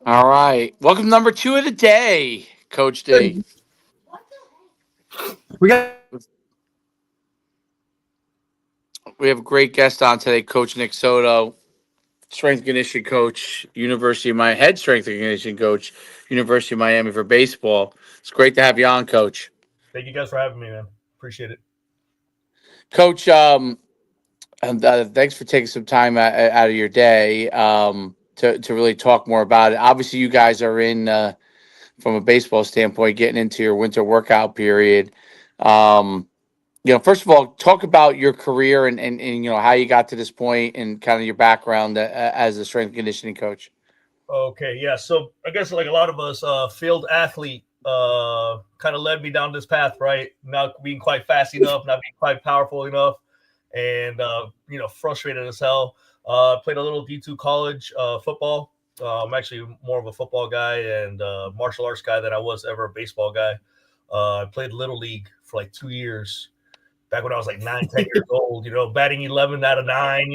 All right. Welcome to number 2 of the day, Coach D. We got We have a great guest on today, Coach Nick Soto, strength and conditioning coach, University of Miami, head strength and conditioning coach, University of Miami for baseball. It's great to have you on, Coach. Thank you guys for having me, man. Appreciate it. Coach, and, thanks for taking some time out of your day to really talk more about it. Obviously, you guys are in from a baseball standpoint, getting into your winter workout period. Um, first of all, talk about your career and how you got to this point and kind of your background as a strength and conditioning coach. Okay, yeah. So I guess like a lot of us, field athlete kind of led me down this path, right? Not being quite fast enough, not being quite powerful enough, and frustrated as hell. Played a little D2 college football. I'm actually more of a football guy and martial arts guy than I was ever a baseball guy. I played little league for like 2 years back when I was like 9, 10 years old, batting 11 out of 9,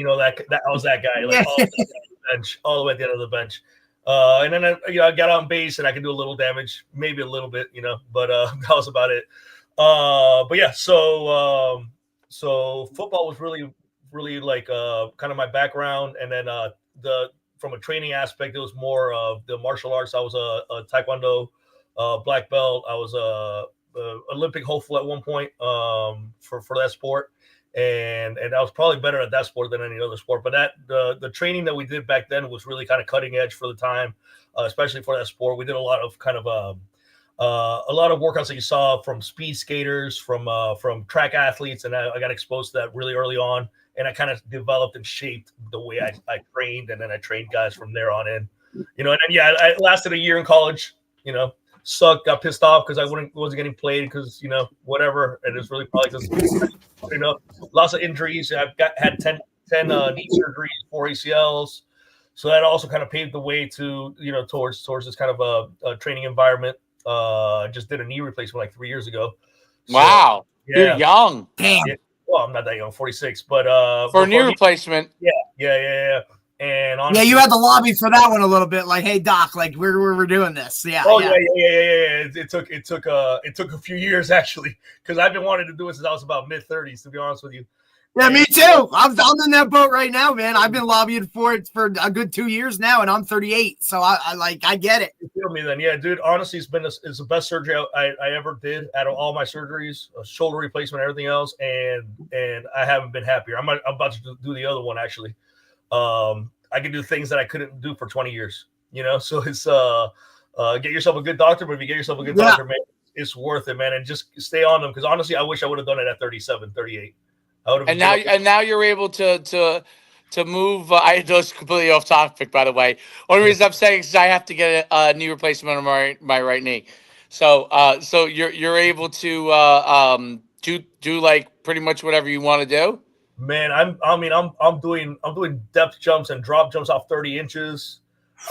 that I was that guy, like all the way at the bench, all the way at the end of the bench. And then I got on base and I could do a little damage, maybe a little bit, but that was about it. But yeah, so football was really, really like kind of my background, and then the from a training aspect, it was more of the martial arts. I was a taekwondo black belt. I was a Olympic hopeful at one point for that sport, and I was probably better at that sport than any other sport. But that the training that we did back then was really kind of cutting edge for the time, especially for that sport. We did a lot of kind of a lot of workouts that you saw from speed skaters, from track athletes, and I got exposed to that really early on, and I kind of developed and shaped the way I trained, and then I trained guys from there on in, and then I lasted a year in college, sucked, got pissed off because I wasn't getting played because whatever, and it's really probably because lots of injuries. I've had 10 knee surgeries, 4 ACLs, so that also kind of paved the way to towards this kind of a training environment. I just did a knee replacement like 3 years ago. So, Wow, yeah. you're young. damn. Yeah. Well, I'm not that young, 46, but For a knee replacement. Yeah. And Yeah, honestly, you had the lobby for that one a little bit. Like, hey Doc, like we're doing this. Yeah. Oh yeah. yeah. It took a few years actually, because I've been wanting to do it since I was about mid-30s, to be honest with you. Yeah, me too. I'm in that boat right now, man. I've been lobbying for it for a good 2 years now, and I'm 38, so I get it. You feel me then? Yeah, dude. Honestly, it's the best surgery I ever did out of all my surgeries, shoulder replacement, everything else, and I haven't been happier. I'm about to do the other one actually. I can do things that I couldn't do for 20 years. So it's get yourself a good doctor, but if you get yourself a good doctor, man, it's worth it, man, and just stay on them, because honestly, I wish I would have done it at 37, 38. And now you're able to move. I know it's completely off topic, by the way. Only reason I'm saying is I have to get a knee replacement on my right knee. So you're able to do like pretty much whatever you want to do. Man, I'm doing depth jumps and drop jumps off 30 inches.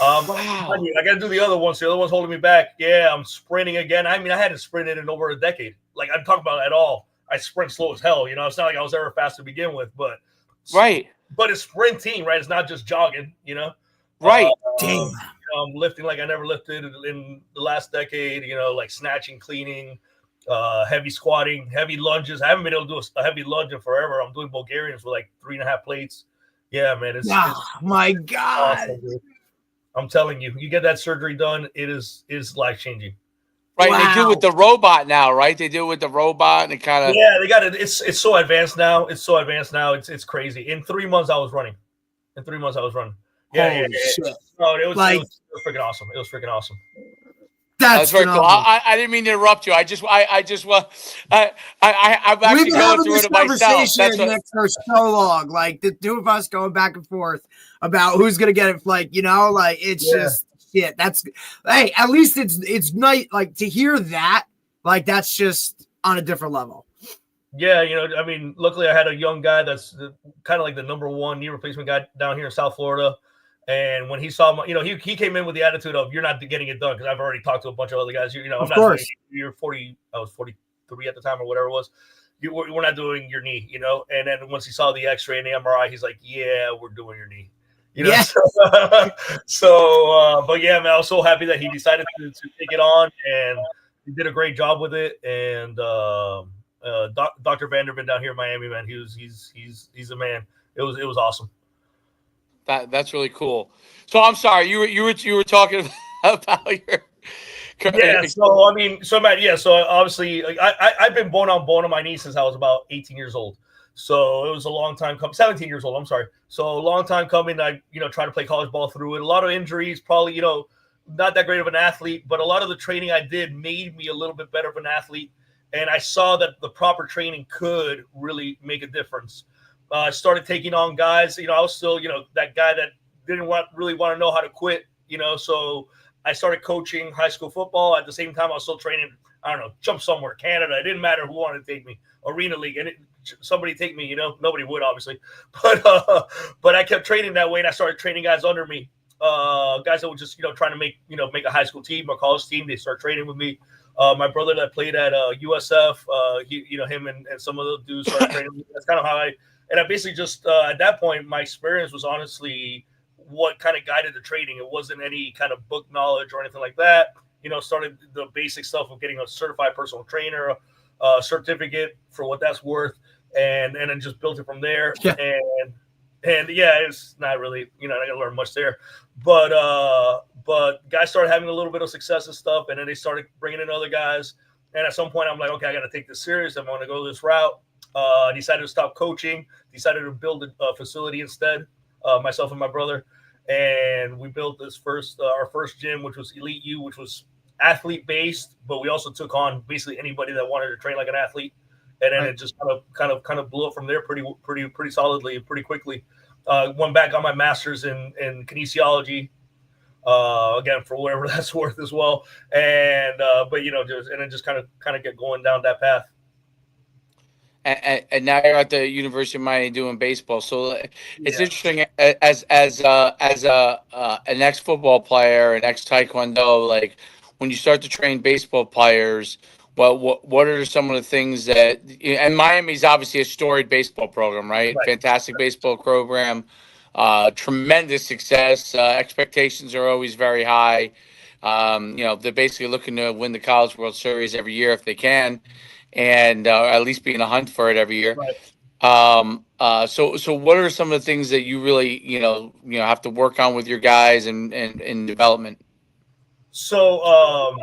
Wow. I got to do the other ones. The other one's holding me back. Yeah, I'm sprinting again. I hadn't sprinted in over a decade. Like, I'm talking about at all. I sprint slow as hell. It's not like I was ever fast to begin with, but right. But it's sprinting, right? It's not just jogging, Right. I'm lifting like I never lifted in the last decade. Like snatching, cleaning, heavy squatting, heavy lunges. I haven't been able to do a heavy lunge in forever. I'm doing Bulgarians with like 3.5 plates. Yeah, man. It's my God. Awesome, dude. I'm telling you, you get that surgery done, it is life changing. Right, Wow. They do it with the robot now, right? They do it with the robot, and it kind of they got it. It's so advanced now. It's crazy. In 3 months, I was running. Yeah. Shit. No, it was freaking awesome. It was freaking awesome. That's very cool. I didn't mean to interrupt you. I'm actually going through it myself. That's Nick, for so long. Like the two of us going back and forth about who's gonna get it. Like it's just shit. Hey, at least it's nice. Like to hear that. Like that's just on a different level. Yeah, luckily I had a young guy that's kind of like the number one knee replacement guy down here in South Florida. And when he saw my, he came in with the attitude of, you're not getting it done, because I've already talked to a bunch of other guys. I'm of not course. You're 40. I was 43 at the time or whatever it was. We're not doing your knee, And then once he saw the X-ray and the MRI, he's like, yeah, we're doing your knee. You know, Yeah. but yeah, man, I was so happy that he decided to take it on, and he did a great job with it. And Dr. Vanderbilt down here in Miami, man, he's a man. It was awesome. That's really cool. So I'm sorry, you were talking about your. Yeah, so I mean, so Matt, yeah, so obviously, like, I've been bone on my knee since I was about 18 years old. So it was a long time coming. 17 years old, I'm sorry. So a long time coming. I tried to play college ball through it. A lot of injuries, probably not that great of an athlete, but a lot of the training I did made me a little bit better of an athlete, and I saw that the proper training could really make a difference. I started taking on guys. I was still that guy that didn't really want to know how to quit. So I started coaching high school football. At the same time, I was still training, I don't know, jump somewhere, Canada. It didn't matter who wanted to take me, Arena League. And somebody take me, nobody would, obviously. But I kept training that way, and I started training guys under me, guys that were just, trying to make a high school team or college team. They start training with me. My brother that played at USF, him and some of the dudes started training with me. That's kind of how I basically just, at that point, my experience was honestly what kind of guided the training. It wasn't any kind of book knowledge or anything like that. Started the basic stuff of getting a certified personal trainer, certificate for what that's worth, and then just built it from there. Yeah. And yeah, it's not really, I didn't learn much there, but guys started having a little bit of success and stuff, and then they started bringing in other guys. And at some point, I'm like, okay, I got to take this serious. I'm going to go this route. Decided to stop coaching. Decided to build a facility instead. Myself and my brother, and we built this our first gym, which was Elite U, which was athlete based, but we also took on basically anybody that wanted to train like an athlete, and then it just kind of blew up from there pretty solidly, pretty quickly. Went back on my master's in kinesiology, again for whatever that's worth as well, and but just kind of get going down that path. And now you're at the University of Miami doing baseball. So it's interesting as an ex football player, an ex taekwondo. Like when you start to train baseball players, what are some of the things that? And Miami's obviously a storied baseball program, right? Fantastic baseball program, tremendous success. Expectations are always very high. They're basically looking to win the College World Series every year if they can, and at least be in a hunt for it every year. Right. So what are some of the things that you really have to work on with your guys and in development? So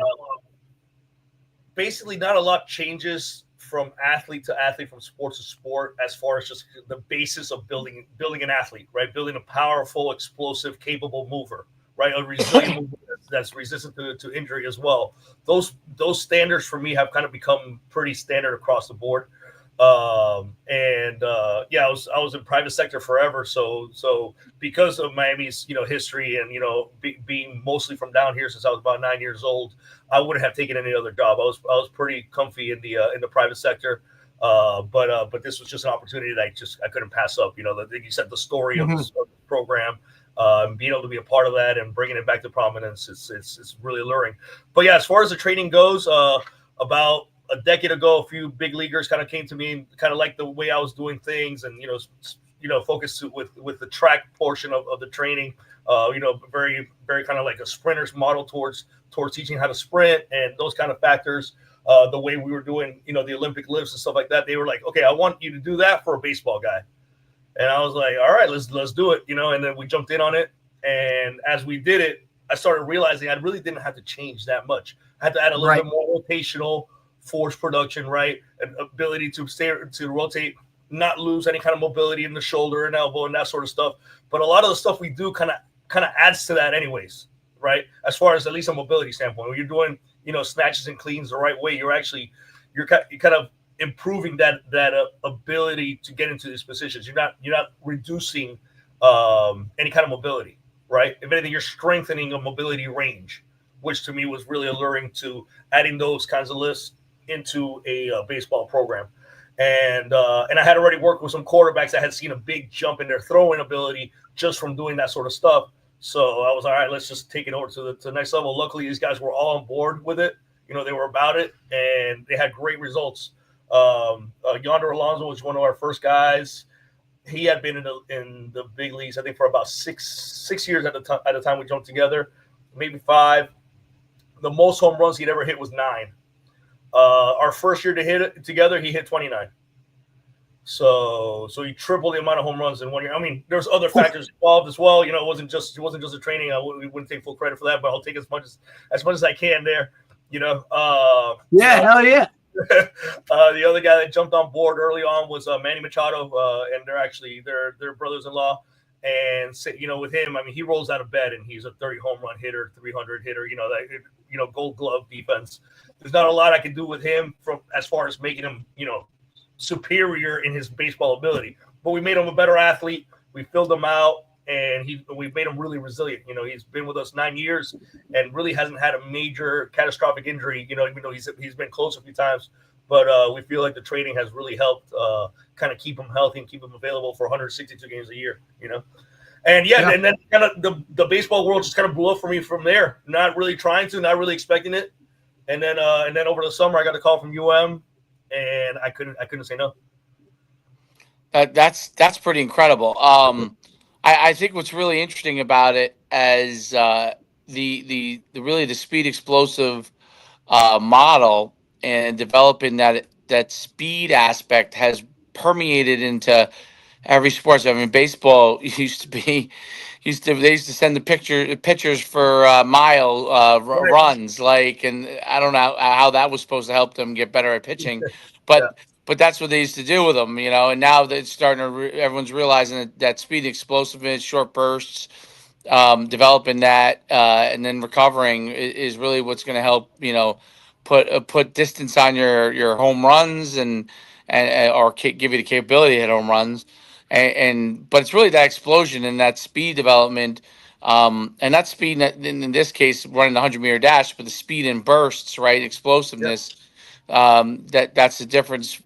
basically, not a lot changes from athlete to athlete, from sport to sport, as far as just the basis of building an athlete, right? Building a powerful, explosive, capable mover, right? A resilient mover that's resistant to injury as well. Those standards for me have kind of become pretty standard across the board. I was in private sector forever. So because of Miami's, history and, being mostly from down here since I was about 9 years old, I wouldn't have taken any other job. I was pretty comfy in the private sector. But this was just an opportunity that I couldn't pass up. You said the story of this program, being able to be a part of that and bringing it back to prominence, it's really alluring. But yeah, as far as the training goes, about a decade ago, a few big leaguers kind of came to me and kind of liked the way I was doing things, and focused with the track portion of the training. Very very kind of like a sprinter's model towards teaching how to sprint and those kind of factors. The way we were doing, the Olympic lifts and stuff like that, they were like, okay, I want you to do that for a baseball guy. And I was like, all right, let's do it, and then we jumped in on it. And as we did it, I started realizing I really didn't have to change that much. I had to add a little bit more rotational force production, right? An ability to rotate, not lose any kind of mobility in the shoulder and elbow and that sort of stuff. But a lot of the stuff we do kind of adds to that anyways, right? As far as at least a mobility standpoint, when you're doing, snatches and cleans the right way, you're kind of improving that ability to get into these positions. You're not reducing any kind of mobility, right? If anything, you're strengthening a mobility range, which to me was really alluring to adding those kinds of lifts into a baseball program. And I had already worked with some quarterbacks that had seen a big jump in their throwing ability just from doing that sort of stuff. So I was all right, let's just take it over to the next level. Luckily, these guys were all on board with it. They were about it, and they had great results. Yonder Alonso was one of our first guys. he had been in the big leagues, I think, for about six years at the time we jumped together, maybe 5. The most home runs he'd ever hit was 9. Our first year to hit it together, he hit 29. So he tripled the amount of home runs in 1 year. I mean, there's other factors involved as well. It wasn't just a training. We wouldn't take full credit for that, but I'll take as much as I can there. Hell yeah. The other guy that jumped on board early on was Manny Machado, and they're brothers-in-law. And with him, I mean, he rolls out of bed and he's a 30 home run hitter, 300 hitter. Gold glove defense. There's not a lot I can do with him from as far as making him, superior in his baseball ability. But we made him a better athlete. We filled him out, and we've made him really resilient. He's been with us 9 years and really hasn't had a major catastrophic injury. Even though he's been close a few times, but we feel like the training has really helped kind of keep him healthy and keep him available for 162 games a year. And and then kind of the baseball world just kind of blew up for me from there. Not really trying to, not really expecting it, and then over the summer I got a call from and I couldn't say no. That's pretty incredible. I think what's really interesting about it as the really the speed explosive model and developing that speed aspect has permeated into every sport. I mean, baseball they used to send the pictures for mile runs, and I don't know how that was supposed to help them get better at pitching, but that's what they used to do with them, and now that it's starting to everyone's realizing that speed, explosiveness, short bursts, developing that and then recovering is really what's going to help put distance on your home runs and or give you the capability to hit home runs. But it's really that explosion and that speed development, and that speed in this case running the 100-meter dash, but the speed and bursts, right, explosiveness. That's the difference,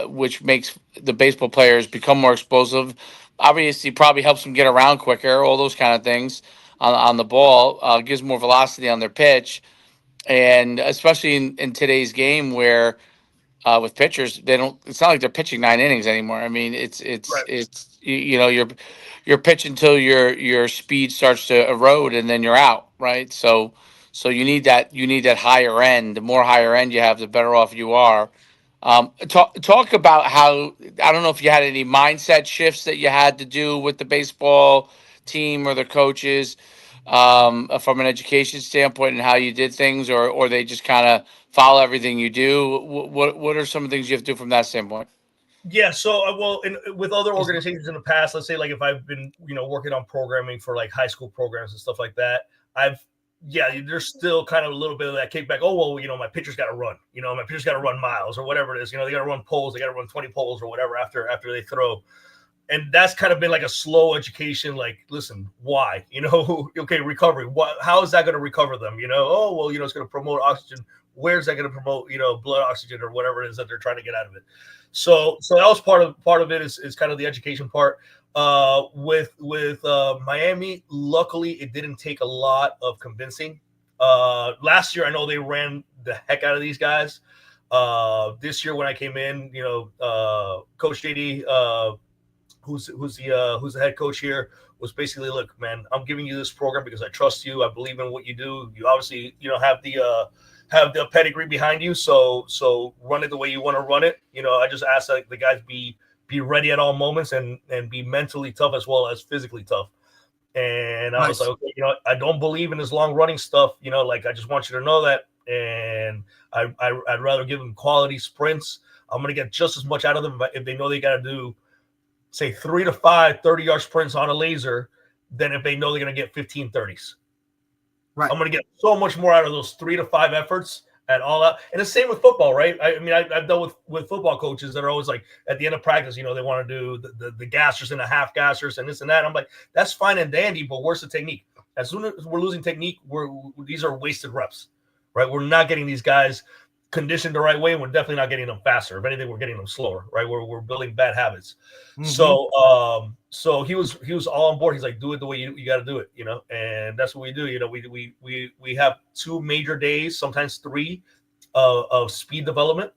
which makes the baseball players become more explosive. Obviously, probably helps them get around quicker, all those kind of things on the ball, gives more velocity on their pitch, and especially in today's game where with pitchers, they don't. It's not like they're pitching 9 innings anymore. I mean, you're pitching until your speed starts to erode, and then you're out, right? So you need that higher end. The more higher end you have, the better off you are. Talk about how, I don't know if you had any mindset shifts that you had to do with the baseball team or the coaches from an education standpoint and how you did things, or they just kind of follow everything you do. What are some of the things you have to do from that standpoint? Yeah, so with other organizations in the past, let's say like if I've been working on programming for like high school programs and stuff like that, there's still kind of a little bit of that kickback. Oh well, my pitcher's got to run. My pitcher's got to run miles or whatever it is. They got to run poles. They got to run 20 poles or whatever after they throw. And that's kind of been like a slow education. Like, listen, why? Okay, recovery. How is that going to recover them? Oh well, it's going to promote oxygen. Where's that going to promote? Blood oxygen or whatever it is that they're trying to get out of it. So that was part of it is kind of the education part. With Miami, luckily it didn't take a lot of convincing. Last year I know they ran the heck out of these guys. This year when I came in, Coach JD, who's the head coach here, was basically, look, man, I'm giving you this program because I trust you. I believe in what you do. You obviously have the pedigree behind you, so run it the way you want to run it. I just ask that the guys be ready at all moments and be mentally tough as well as physically tough. And I was like, okay, I don't believe in this long running stuff. I just want you to know that. And I'd rather give them quality sprints. I'm going to get just as much out of them if they know they got to do, say, 3 to 5 30-yard sprints on a laser than if they know they're going to get 15 30s. Right. I'm going to get so much more out of those 3 to 5 efforts and all that. And the same with football, right? I mean, I've dealt with football coaches that are always like, at the end of practice, they want to do the gassers and the half gassers and this and that. I'm like, that's fine and dandy, but where's the technique? As soon as we're losing technique, these are wasted reps, right? We're not getting these guys conditioned the right way. We're definitely not getting them faster. If anything, we're getting them slower, right? We're building bad habits. Mm-hmm. So he was all on board. He's like, do it the way you got to do it, and that's what we do. We have 2 major days, sometimes 3, of speed development,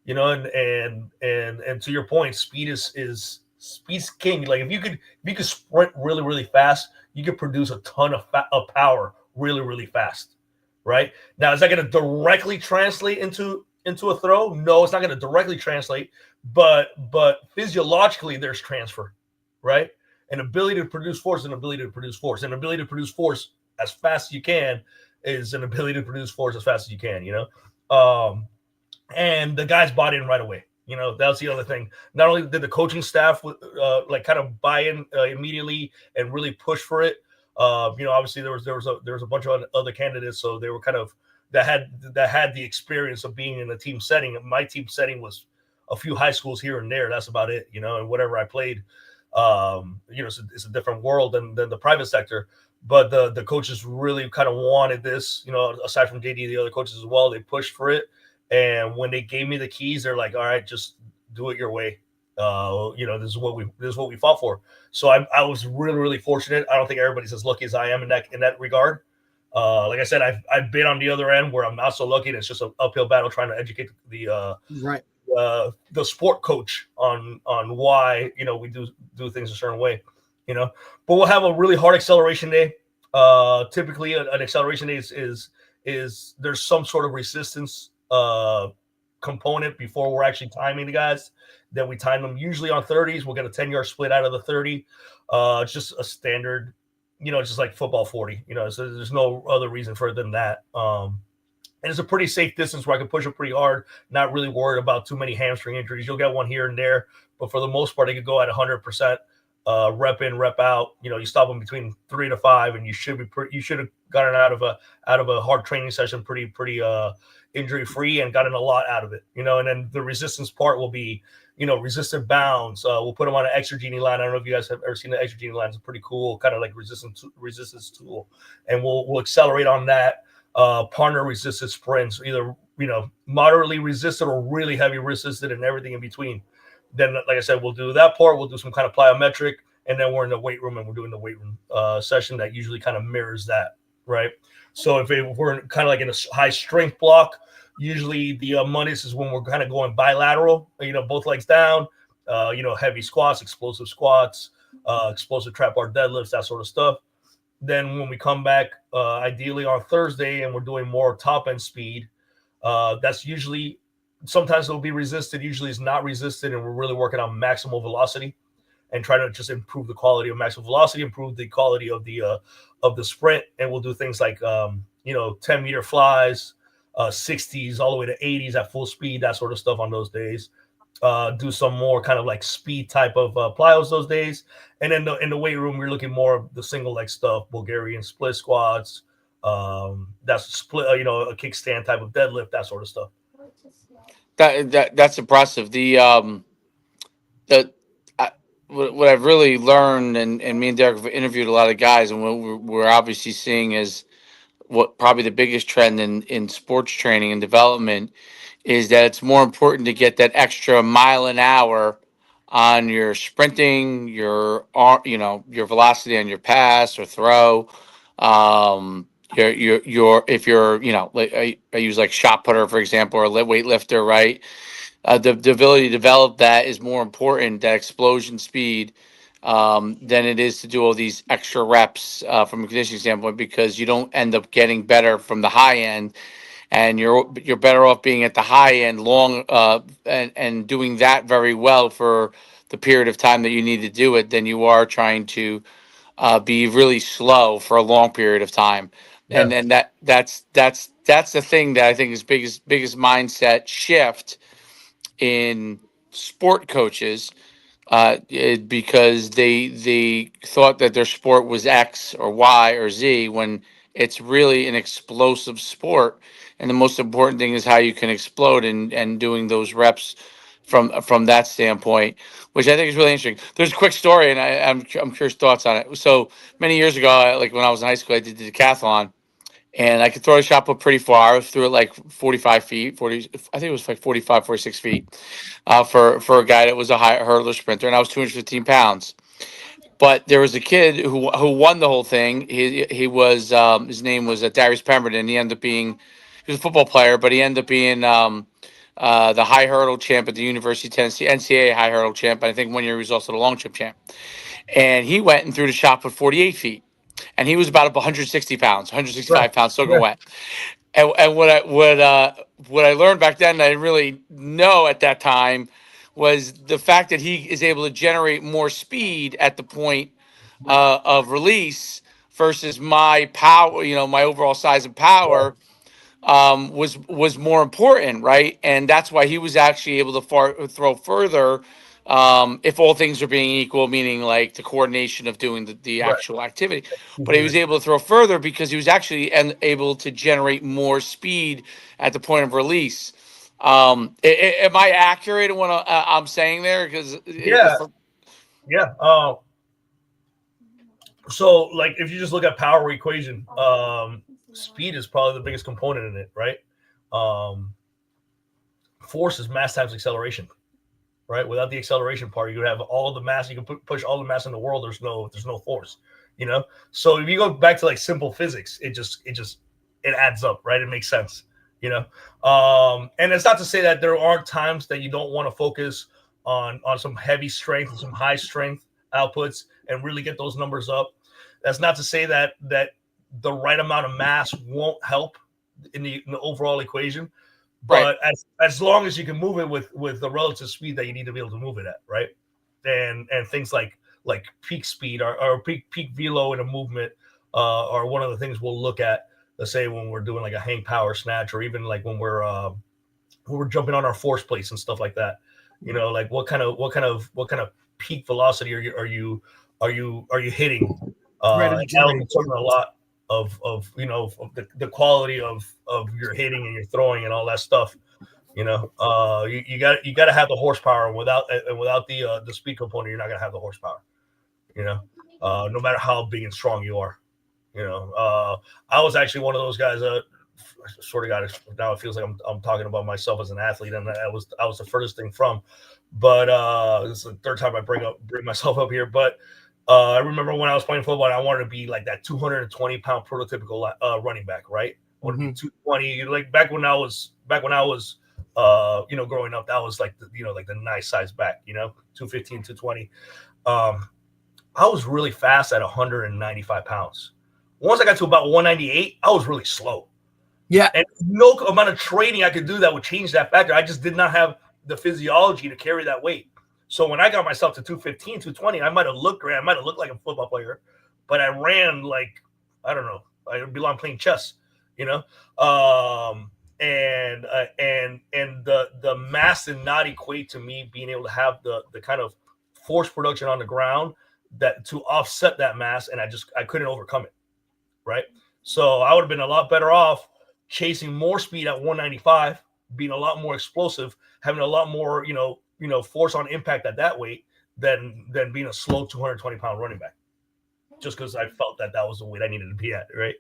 and to your point, speed is Speed's king. Like if you could sprint really really fast, you could produce a ton of power really really fast, right? Now, is that going to directly translate into a throw? No, it's not going to directly translate, but physiologically there's transfer, right? An ability to produce force, an ability to produce force, an ability to produce force as fast as you can is an ability to produce force as fast as you can. And the guys bought in right away. That's the other thing. Not only did the coaching staff like kind of buy in immediately and really push for it. Obviously there was a bunch of other candidates, so they were kind of that had the experience of being in a team setting. My team setting was a few high schools here and there. That's about it. And whatever I played, it's a different world than the private sector. But the coaches really kind of wanted this. Aside from JD, the other coaches as well, they pushed for it. And when they gave me the keys, they're like, "All right, just do it your way. This is what we fought for." So I was really really fortunate. I don't think everybody's as lucky as I am in that regard. Like I said, I've been on the other end where I'm not so lucky, and it's just an uphill battle trying to educate Right. the sport coach on why we do things a certain way. But we'll have a really hard acceleration day. Typically, an acceleration day is there's some sort of resistance component before we're actually timing the guys. Then we time them usually on 30s. We'll get a 10-yard split out of the 30. It's just a standard, it's just like football 40. So there's no other reason for it than that. And it's a pretty safe distance where I can push it pretty hard, not really worried about too many hamstring injuries. You'll get one here and there, but for the most part, it could go at 100%. Rep in, rep out. You stop them between 3 to 5, and you should have gotten out of a hard training session pretty injury free and gotten a lot out of it. And then the resistance part will be resistant bounds. We'll put them on an extra genie line. I don't know if you guys have ever seen the extra genie line. It's a pretty cool kind of like resistance tool, and we'll accelerate on that. Partner resisted sprints, either moderately resisted or really heavy resisted, and everything in between. Then, like I said, we'll do that part. We'll do some kind of plyometric, and then we're in the weight room and we're doing the weight room session that usually kind of mirrors that, right? So if we're kind of like in a high strength block, usually the Mondays is when we're kind of going bilateral, both legs down, heavy squats, explosive trap bar deadlifts, that sort of stuff. Then when we come back, ideally on Thursday, and we're doing more top end speed, that's usually sometimes it'll be resisted. Usually it's not resisted, and we're really working on maximal velocity and trying to just improve the quality of maximal velocity, improve the quality of the sprint. And we'll do things like 10-meter flies, 60s all the way to 80s at full speed, that sort of stuff on those days. Do some more kind of like speed type of plyos those days. And then in the weight room, we're looking more of the single leg stuff, Bulgarian split squats, that's split, a kickstand type of deadlift, that sort of stuff. That's impressive. What I've really learned, and me and Derek have interviewed a lot of guys, and what we're obviously seeing is what probably the biggest trend in sports training and development is that it's more important to get that extra mile an hour on your sprinting, your velocity on your pass or throw. Your if you're like I use like shot putter for example, or weightlifter, right? The ability to develop that is more important, that explosion speed, than it is to do all these extra reps from a conditioning standpoint, because you don't end up getting better from the high end, and you're better off being at the high end long and doing that very well for the period of time that you need to do it, than you are trying to be really slow for a long period of time. Yeah. And that's the thing that I think is biggest mindset shift in sport coaches, because they thought that their sport was X or Y or Z, when it's really an explosive sport, and the most important thing is how you can explode and doing those reps from that standpoint, which I think is really interesting. There's a quick story, and I'm curious thoughts on it. So many years ago, like when I was in high school, I did the decathlon, and I could throw a shot put pretty far. I threw it like 45 feet, 40. I think it was like 45, 46 feet, for a guy that was a high hurdler sprinter, and I was 215 pounds. But there was a kid who won the whole thing. He was his name was Darius Pemberton. He ended up being, he was a football player, but he ended up being the high hurdle champ at the University of Tennessee, NCAA high hurdle champ. And I think one year he was also the long jump champ. And he went and threw the shot put 48 feet. And he was about 160 pounds, Right. 165 pounds, soaking Yeah. wet. And what I learned back then, that I didn't really know at that time, was the fact that he is able to generate more speed at the point of release versus my power. My overall size and power was more important, right? And that's why he was actually able to throw further. If all things are being equal, meaning like the coordination of doing the Right. actual activity, but he was able to throw further because he was actually able to generate more speed at the point of release. Am I accurate in what I'm saying there? Because Yeah. Yeah. So like if you just look at power equation, speed is probably the biggest component in it, right? Force is mass times acceleration, right? Without the acceleration part, you would have all the mass. You can push all the mass in the world. There's no force, So if you go back to like simple physics, it adds up, right? It makes sense, And it's not to say that there aren't times that you don't want to focus on some heavy strength and some high strength outputs and really get those numbers up. That's not to say that the right amount of mass won't help in the overall equation. But right. as long as you can move it with the relative speed that you need to be able to move it at, right? And things like peak speed or peak velo in a movement are one of the things we'll look at. Let's say when we're doing like a hang power snatch, or even like when we're jumping on our force plates and stuff like that. Like what kind of peak velocity are you hitting? Right, And that'll determine a lot of the quality of your hitting and your throwing and all that stuff. You got to have the horsepower, and without the speed component, you're not gonna have the horsepower. No matter how big and strong you are. I was actually one of those guys. Sort of got it. Now it feels like I'm talking about myself as an athlete, and I was the furthest thing from. But this is the third time I bring myself up here. But I remember when I was playing football, I wanted to be like that 220-pound prototypical running back, right? I wanted to be 220. Like back when I was growing up, that was like the nice size back, 215, 220. I was really fast at 195 pounds. Once I got to about 198, I was really slow. Yeah. And no amount of training I could do that would change that factor. I just did not have the physiology to carry that weight. So when I got myself to 215, 220, I might have looked great. I might have looked like a football player, but I ran like, I don't know, I belong playing chess, and the mass did not equate to me being able to have the kind of force production on the ground that to offset that mass, and I couldn't overcome it, right? So I would have been a lot better off chasing more speed at 195, being a lot more explosive, having a lot more, force on impact at that weight than being a slow 220-pound running back. Just because I felt that was the weight I needed to be at, right?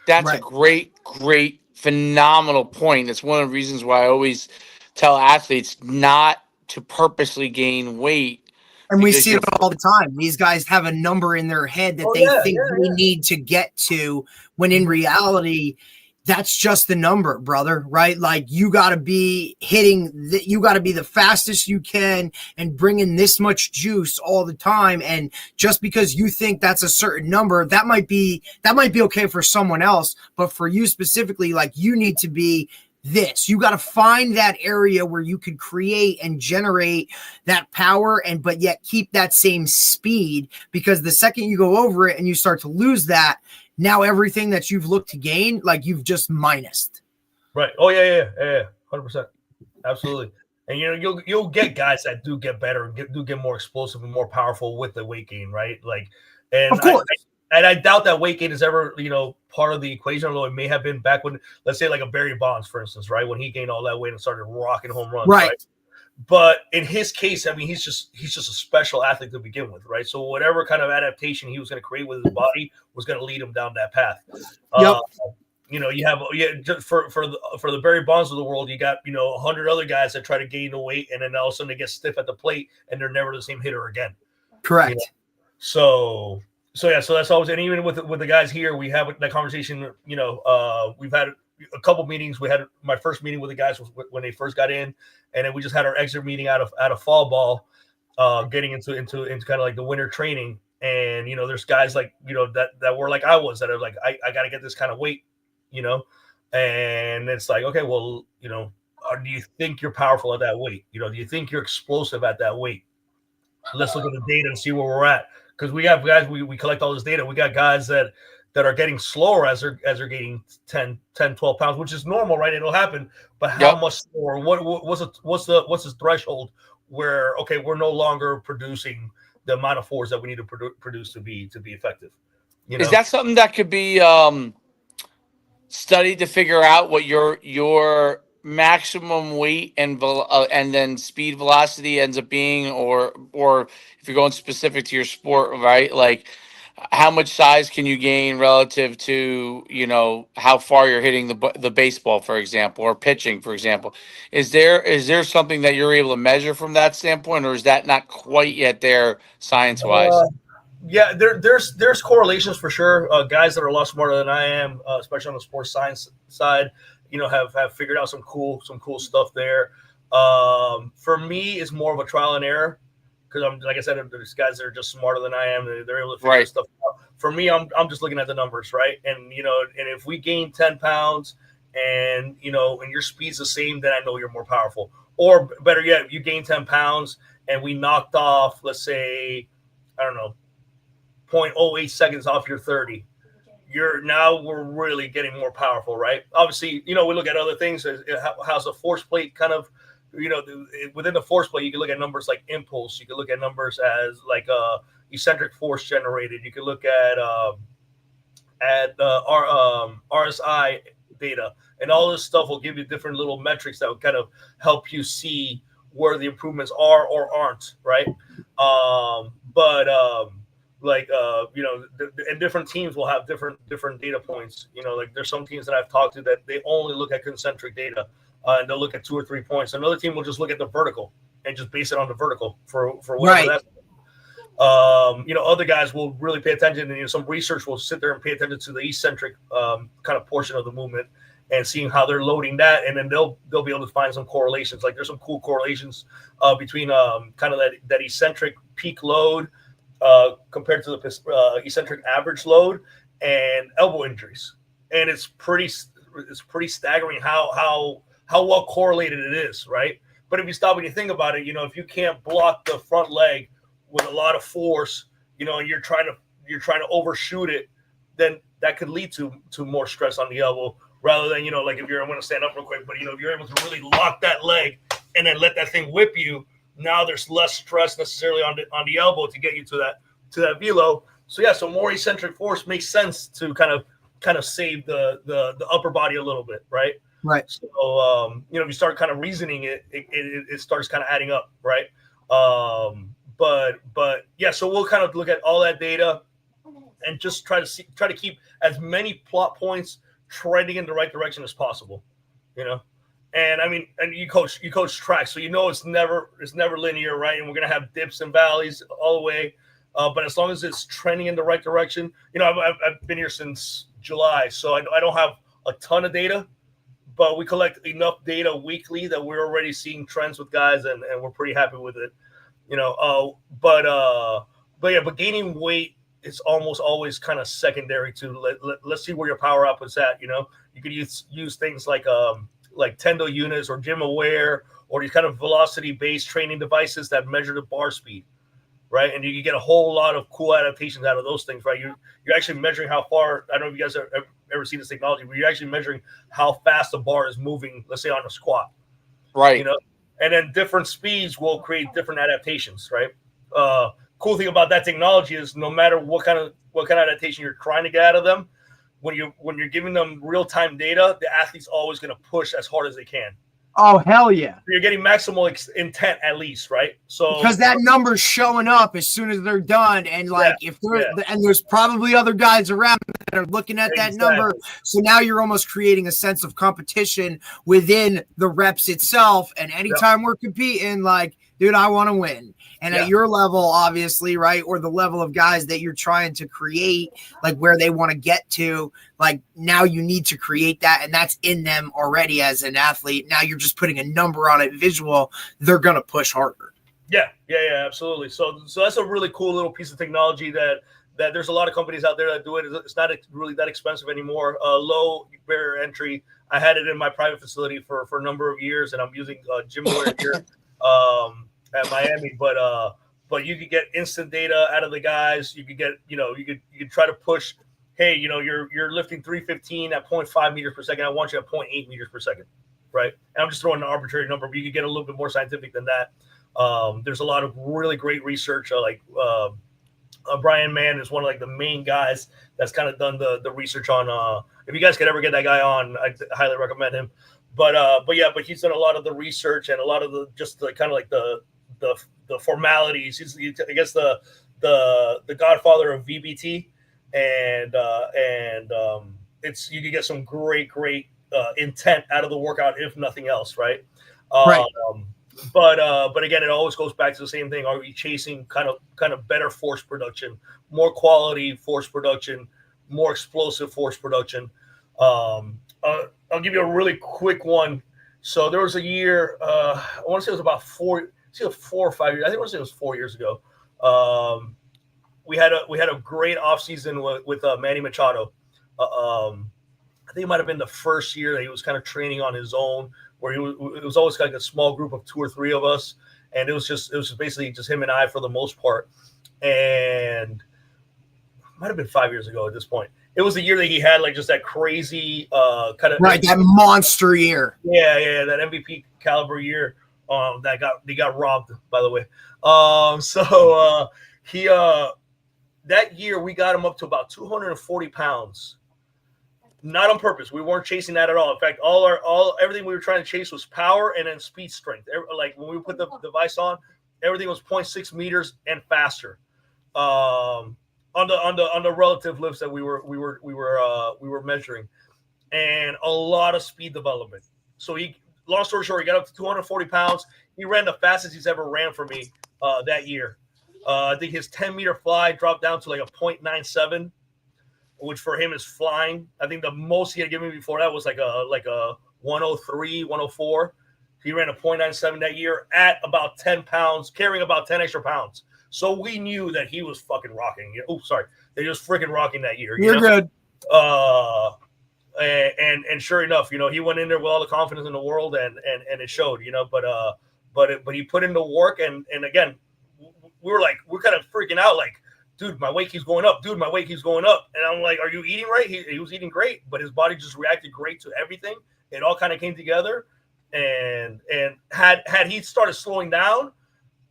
That's a great, phenomenal point. It's one of the reasons why I always tell athletes not to purposely gain weight. And we see it all the time. These guys have a number in their head that they need to get to, when in reality, that's just the number, brother, right? Like you got to be you got to be the fastest you can and bringing this much juice all the time. And just because you think that's a certain number, that might be okay for someone else. But for you specifically, like you need to be this. You got to find that area where you can create and generate that power but yet keep that same speed, because the second you go over it and you start to lose that, now everything that you've looked to gain, like you've just minused. Right. Oh yeah. 100%. Absolutely. And you'll get guys that do get better and do get more explosive and more powerful with the weight gain, right? Like, and of course. I doubt that weight gain is ever, part of the equation, although it may have been back when, let's say like a Barry Bonds, for instance, right? When he gained all that weight and started rocking home runs, right? But in his case, I mean, he's just a special athlete to begin with, right? So whatever kind of adaptation he was going to create with his body was going to lead him down that path. You have just for the Barry Bonds of the world, you got 100 other guys that try to gain the weight, and then all of a sudden they get stiff at the plate, and they're never the same hitter again. Correct. So that's always, and even with the guys here, we have that conversation. We've had a couple meetings. We had my first meeting with the guys was when they first got in, and then we just had our exit meeting out of fall ball, getting into kind of like the winter training. And there's guys like that were like I was, that are like I got to get this kind of weight, and it's like, okay, well, do you think you're powerful at that weight? Do you think you're explosive at that weight? Let's look at the data and see where we're at, because we have guys, we collect all this data. We got guys that are getting slower as they're gaining 10 12 pounds, which is normal, right? It'll happen, but how much slower? What's the threshold where, okay, we're no longer producing the amount of force that we need to produce to be effective? Is that something that could be studied to figure out what your maximum weight and then speed velocity ends up being, or if you're going specific to your sport, right? Like, how much size can you gain relative to how far you're hitting the baseball, for example, or pitching, for example? Is there something that you're able to measure from that standpoint, or is that not quite yet there science wise? Yeah, there's correlations for sure. Guys that are a lot smarter than I am, especially on the sports science side, have figured out some cool stuff there. For me, it's more of a trial and error, because I'm, like I said, there's guys that are just smarter than I am. They're able to figure stuff out. For me, I'm just looking at the numbers, right? And and if we gain 10 pounds and and your speed's the same, then I know you're more powerful. Or better yet, you gain 10 pounds and we knocked off, let's say, I don't know, 0.08 seconds off your 30. We're really getting more powerful, right? Obviously, we look at other things. How's the force plate kind of, within the force plate, you can look at numbers like impulse. You can look at numbers as like eccentric force generated. You can look at RSI data, and all this stuff will give you different little metrics that will kind of help you see where the improvements are or aren't, right? And different teams will have different data points. Like there's some teams that I've talked to that they only look at concentric data, and they'll look at 2 or 3 points. Another team will just look at the vertical and just base it on the vertical for whatever that's. Other guys will really pay attention, and some research will sit there and pay attention to the eccentric kind of portion of the movement and seeing how they're loading that, and then they'll be able to find some correlations. Like there's some cool correlations between kind of that eccentric peak load compared to the eccentric average load and elbow injuries, and it's pretty staggering how well correlated it is, right? But if you stop and you think about it, if you can't block the front leg with a lot of force, and you're trying to overshoot it, then that could lead to more stress on the elbow, rather than like if I'm going to stand up real quick, but if you're able to really lock that leg and then let that thing whip you, now there's less stress necessarily on the elbow to get you to that velo. So more eccentric force makes sense to kind of save the upper body a little bit, right? Right. So if you start kind of reasoning it starts kind of adding up, right? But yeah, so we'll kind of look at all that data and just try to keep as many plot points trending in the right direction as possible, And I mean, and you coach track, so it's never linear, right? And we're gonna have dips and valleys all the way, but as long as it's trending in the right direction, I've been here since July, so I don't have a ton of data, but we collect enough data weekly that we're already seeing trends with guys, and we're pretty happy with it, But gaining weight is almost always kind of secondary to let's see where your power output's at. You could use things like Tendo units or Gym Aware or these kind of velocity-based training devices that measure the bar speed, right? And you can get a whole lot of cool adaptations out of those things, right? You're actually measuring how far. I don't know if you guys have ever seen this technology, but you're actually measuring how fast the bar is moving. Let's say on a squat, right? And then different speeds will create different adaptations, right? Cool thing about that technology is no matter what kind of adaptation you're trying to get out of them, when you're giving them real-time data, the athlete's always going to push as hard as they can. Oh, hell yeah. You're getting maximal intent at least, right? So because that number's showing up as soon as they're done. And and there's probably other guys around that are looking at that number. So now you're almost creating a sense of competition within the reps itself. And anytime we're competing, dude, I want to win. And at your level, obviously, right, or the level of guys that you're trying to create, like where they want to get to, like now you need to create that, and that's in them already as an athlete. Now you're just putting a number on it, visual. They're gonna push harder. Yeah, absolutely. So that's a really cool little piece of technology that there's a lot of companies out there that do it. It's not really that expensive anymore. Low barrier entry. I had it in my private facility for a number of years, and I'm using gymwear here at Miami. But you could get instant data out of the guys. You could get, you could try to push. Hey, you're lifting 315 at 0.5 meters per second. I want you at 0.8 meters per second, right? And I'm just throwing an arbitrary number, but you could get a little bit more scientific than that. There's a lot of really great research. Brian Mann is one of like the main guys that's kind of done the research on. If you guys could ever get that guy on, I highly recommend him. But he's done a lot of the research and a lot of the kind of like the formalities. He's I guess the godfather of VBT, and it's you can get some great intent out of the workout if nothing else, right? Right. But again, it always goes back to the same thing. Are we chasing kind of better force production, more quality force production, more explosive force production? I'll give you a really quick one. So there was a year, I want to say it was about 4 or 5 years. I think I want to say it was 4 years ago. We had a great offseason with Manny Machado. I think it might have been the first year that he was kind of training on his own, where it was always like a small group of 2 or 3 of us, and it was just basically just him and I for the most part. And it might have been 5 years ago at this point. It was the year that he had like just that crazy kind of that monster year. Yeah, that MVP caliber year. He got robbed, by the way. He that year we got him up to about 240 pounds. Not on purpose. We weren't chasing that at all. In fact, everything we were trying to chase was power and then speed strength. Like when we put the device on, everything was 0.6 meters and faster. On the relative lifts that we were measuring, and a lot of speed development. So long story short, he got up to 240 pounds. He ran the fastest he's ever ran for me that year. I think his 10-meter fly dropped down to like a 0.97. Which for him is flying. I think the most he had given me before that was like a 103, 104. He ran a 0.97 that year at about 10 pounds, carrying about 10 extra pounds. So we knew that he was fucking rocking. Oh, sorry. They was freaking rocking that year. You're good. And sure enough, he went in there with all the confidence in the world, and it showed, but he put in the work, and again, we're kind of freaking out, like, dude, my weight keeps going up. Dude, my weight keeps going up. And I'm like, are you eating right? He was eating great, but his body just reacted great to everything. It all kind of came together. And had he started slowing down,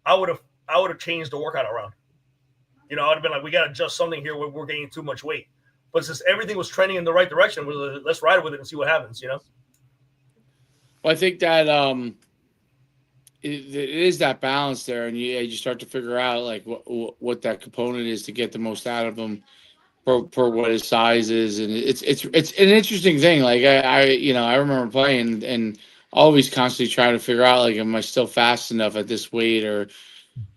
I would have changed the workout around. I would have been like, we got to adjust something here where we're gaining too much weight. But since everything was trending in the right direction, let's ride with it and see what happens, Well, I think that it is that balance there, and you start to figure out like what that component is to get the most out of them for what his size is, and it's an interesting thing. Like I remember playing and always constantly trying to figure out like, am I still fast enough at this weight, or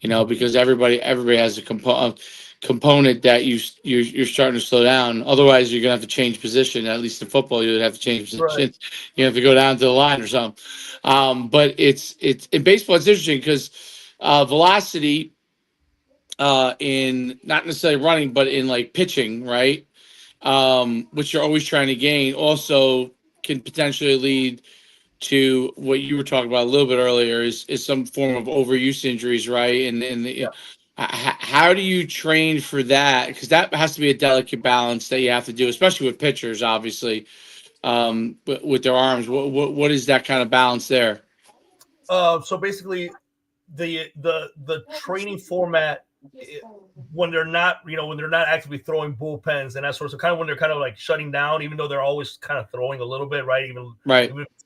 because everybody has a component that you're starting to slow down. Otherwise, you're gonna have to change position. At least in football, you would have to change position. Right. You have to go down to the line or something. But it's in baseball, it's interesting because velocity in not necessarily running, but in like pitching, right? Which you're always trying to gain, also can potentially lead to what you were talking about a little bit earlier is some form of overuse injuries, right? How do you train for that? Because that has to be a delicate balance that you have to do, especially with pitchers, obviously, with their arms. What is that kind of balance there? So basically, the training format, when they're not actively throwing bullpens and that sort of, kind of when they're kind of like shutting down, even though they're always kind of throwing a little bit, right? Even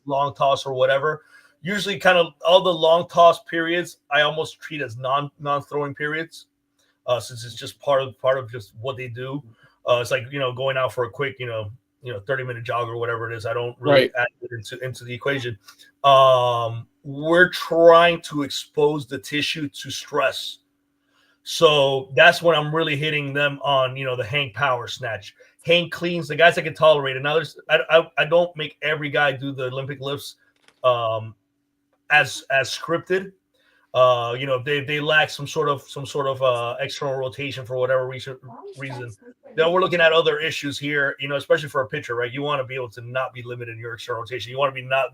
long toss or whatever. Usually kind of all the long toss periods, I almost treat as non-throwing periods, since it's just part of just what they do. It's like, going out for a quick, 30-minute jog or whatever it is. I don't really add it into the equation. We're trying to expose the tissue to stress. So that's when I'm really hitting them on, the hang power snatch, hang cleans, the guys that can tolerate it. Now, I don't make every guy do the Olympic lifts as scripted. If they lack some sort of external rotation for whatever reason, then we're looking at other issues here. Especially for a pitcher, right? You want to be able to not be limited in your external rotation. You want to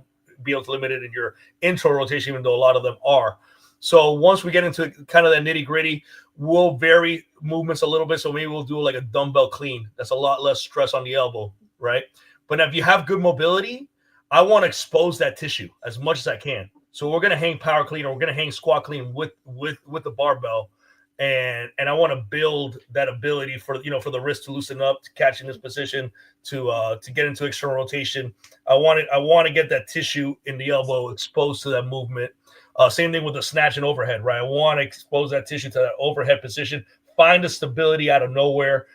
be able to limit it in your internal rotation, even though a lot of them are. So once we get into kind of that nitty gritty, we'll vary movements a little bit. So maybe we'll do like a dumbbell clean. That's a lot less stress on the elbow, right? But if you have good mobility, I want to expose that tissue as much as I can. So we're going to hang power clean, or we're going to hang squat clean with the barbell. And I want to build that ability for the wrist to loosen up, to catch in this position, to get into external rotation. I want to get that tissue in the elbow exposed to that movement. Same thing with the snatch and overhead, right? I want to expose that tissue to that overhead position, find the stability out of nowhere,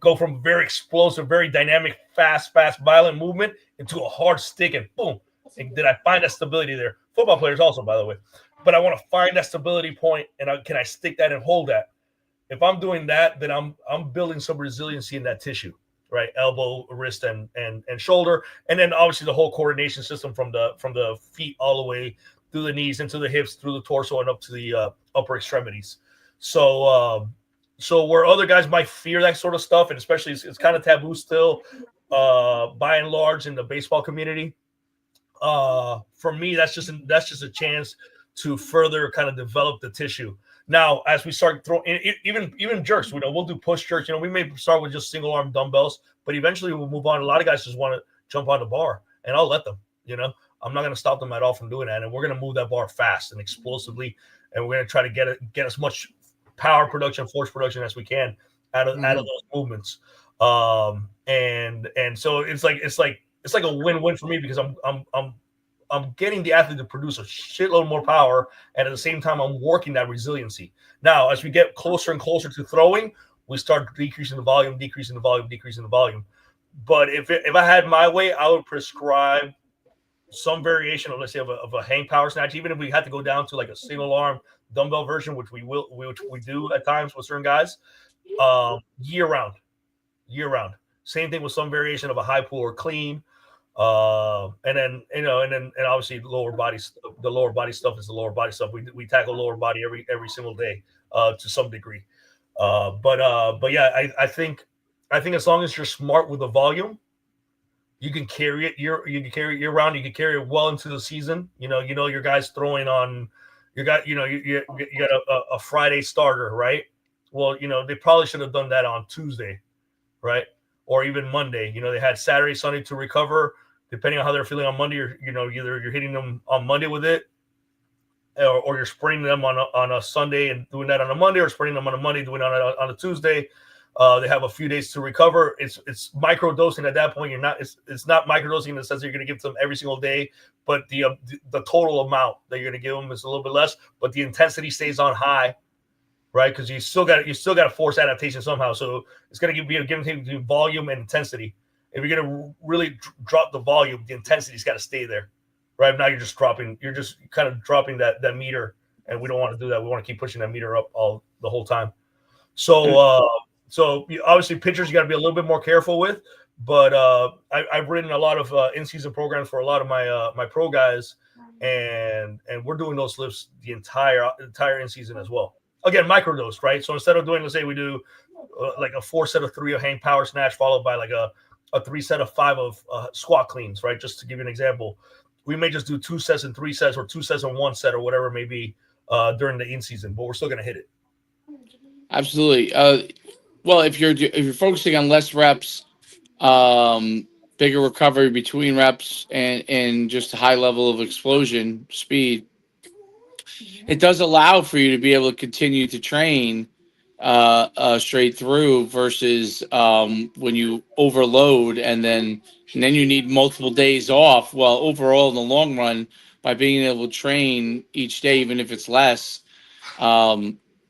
go from very explosive, very dynamic, fast, violent movement into a hard stick, and boom. And did I find that stability there? Football players also, by the way. But I want to find that stability point, and can I stick that and hold that? If I'm doing that, then I'm building some resiliency in that tissue, right? Elbow, wrist, and shoulder, and then obviously the whole coordination system from the feet all the way through the knees, into the hips, through the torso, and up to the upper extremities. So where other guys might fear that sort of stuff, and especially it's kind of taboo still, by and large, in the baseball community. For me, that's just a chance to further kind of develop the tissue. Now, as we start throwing, even jerks, we'll do push jerks. We may start with just single arm dumbbells, but eventually we'll move on. A lot of guys just want to jump on the bar, and I'll let them. I'm not going to stop them at all from doing that, and we're going to move that bar fast and explosively, and we're going to try to get as much power production, force production as we can out of those movements. And so it's like a win-win for me, because I'm getting the athlete to produce a shitload more power, and at the same time I'm working that resiliency. Now, as we get closer and closer to throwing, we start decreasing the volume. But if I had my way, I would prescribe some variation of, let's say, of a hang power snatch, even if we had to go down to like a single arm dumbbell version, which we do at times with certain guys, year round. Same thing with some variation of a high pull or clean. And then obviously the lower body stuff is the lower body stuff. We tackle lower body every single day, to some degree. But yeah, I think as long as you're smart with the volume, you can carry it year round. You can carry it well into the season. Your guys throwing on, you got a Friday starter, right? Well, they probably should have done that on Tuesday, right? Or even Monday. They had Saturday, Sunday to recover. Depending on how they're feeling on Monday, either you're hitting them on Monday with it, or you're sprinting them on a Sunday and doing that on a Monday, or sprinting them on a Monday, doing it on a Tuesday. They have a few days to recover. It's micro dosing at that point. It's not micro dosing in the sense that you're going to give them every single day, but the total amount that you're going to give them is a little bit less, but the intensity stays on high, right? Because you still got to force adaptation somehow. So it's going to be a give and take between volume and intensity. If you're going to really drop the volume, the intensity's got to stay there, right? Now you're just kind of dropping that meter, and we don't want to do that. We want to keep pushing that meter up the whole time. So obviously pitchers you got to be a little bit more careful with, but I've written a lot of in-season programs for a lot of my pro guys, and we're doing those lifts the entire in-season as well. Again, microdose, right? So instead of doing, let's say we do like a 4 set of 3 of hang power snatch, followed by like a 3 set of 5 of squat cleans, right? Just to give you an example, we may just do 2 sets and 3 sets, or 2 sets and 1 set, or whatever it may be during the in-season, but we're still going to hit it. Absolutely. Well, if you're focusing on less reps, bigger recovery between reps, and just a high level of explosion speed, it does allow for you to be able to continue to train straight through, versus when you overload and then you need multiple days off. Well, overall, in the long run, by being able to train each day, even if it's less,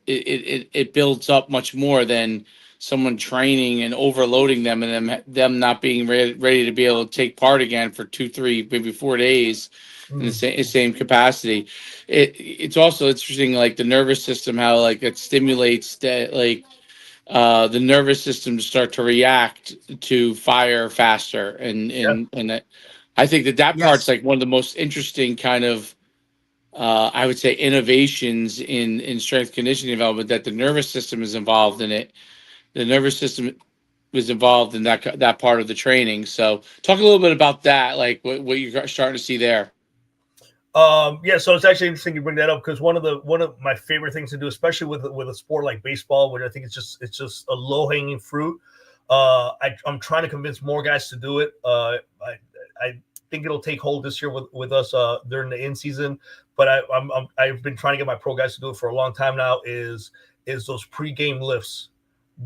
it builds up much more than someone training and overloading them, and them not being ready to be able to take part again for 2, 3, maybe 4 days in the same capacity. It's also interesting, like the nervous system, how like it stimulates that, like the nervous system to start to react to fire faster, and that, I think that part's Yes. like one of the most interesting kind of I would say innovations in strength conditioning development, that the nervous system is involved in it. The nervous system was involved in that part of the training. So talk a little bit about that, like what you're starting to see there. Yeah, so it's actually interesting you bring that up, because one of my favorite things to do, especially with a sport like baseball, which I think it's just a low hanging fruit. I'm trying to convince more guys to do it. I think it'll take hold this year with us during the in season, but I've been trying to get my pro guys to do it for a long time now. Is those pregame lifts,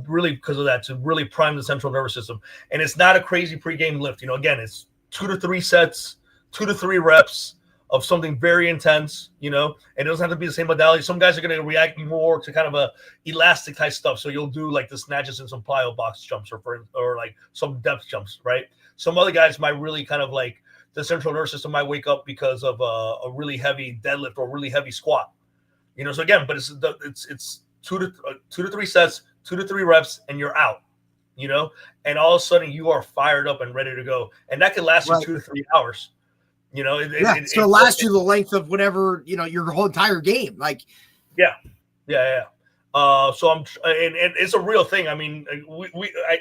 really, because of that, to really prime the central nervous system. And it's not a crazy pregame lift. Again, it's 2 to 3 sets, 2 to 3 reps of something very intense, and it doesn't have to be the same modality. Some guys are going to react more to kind of a elastic type stuff. So you'll do like the snatches and some plyo box jumps, or like some depth jumps, right? Some other guys might really kind of like, the central nervous system might wake up because of a really heavy deadlift or really heavy squat, So again, but it's 2 to 3 sets, 2 to 3 reps, and you're out, and all of a sudden you are fired up and ready to go, and that can last you 2 to 3 hours. It's going to last you the length of whatever, your whole entire game. Like, yeah. So and it's a real thing. I mean,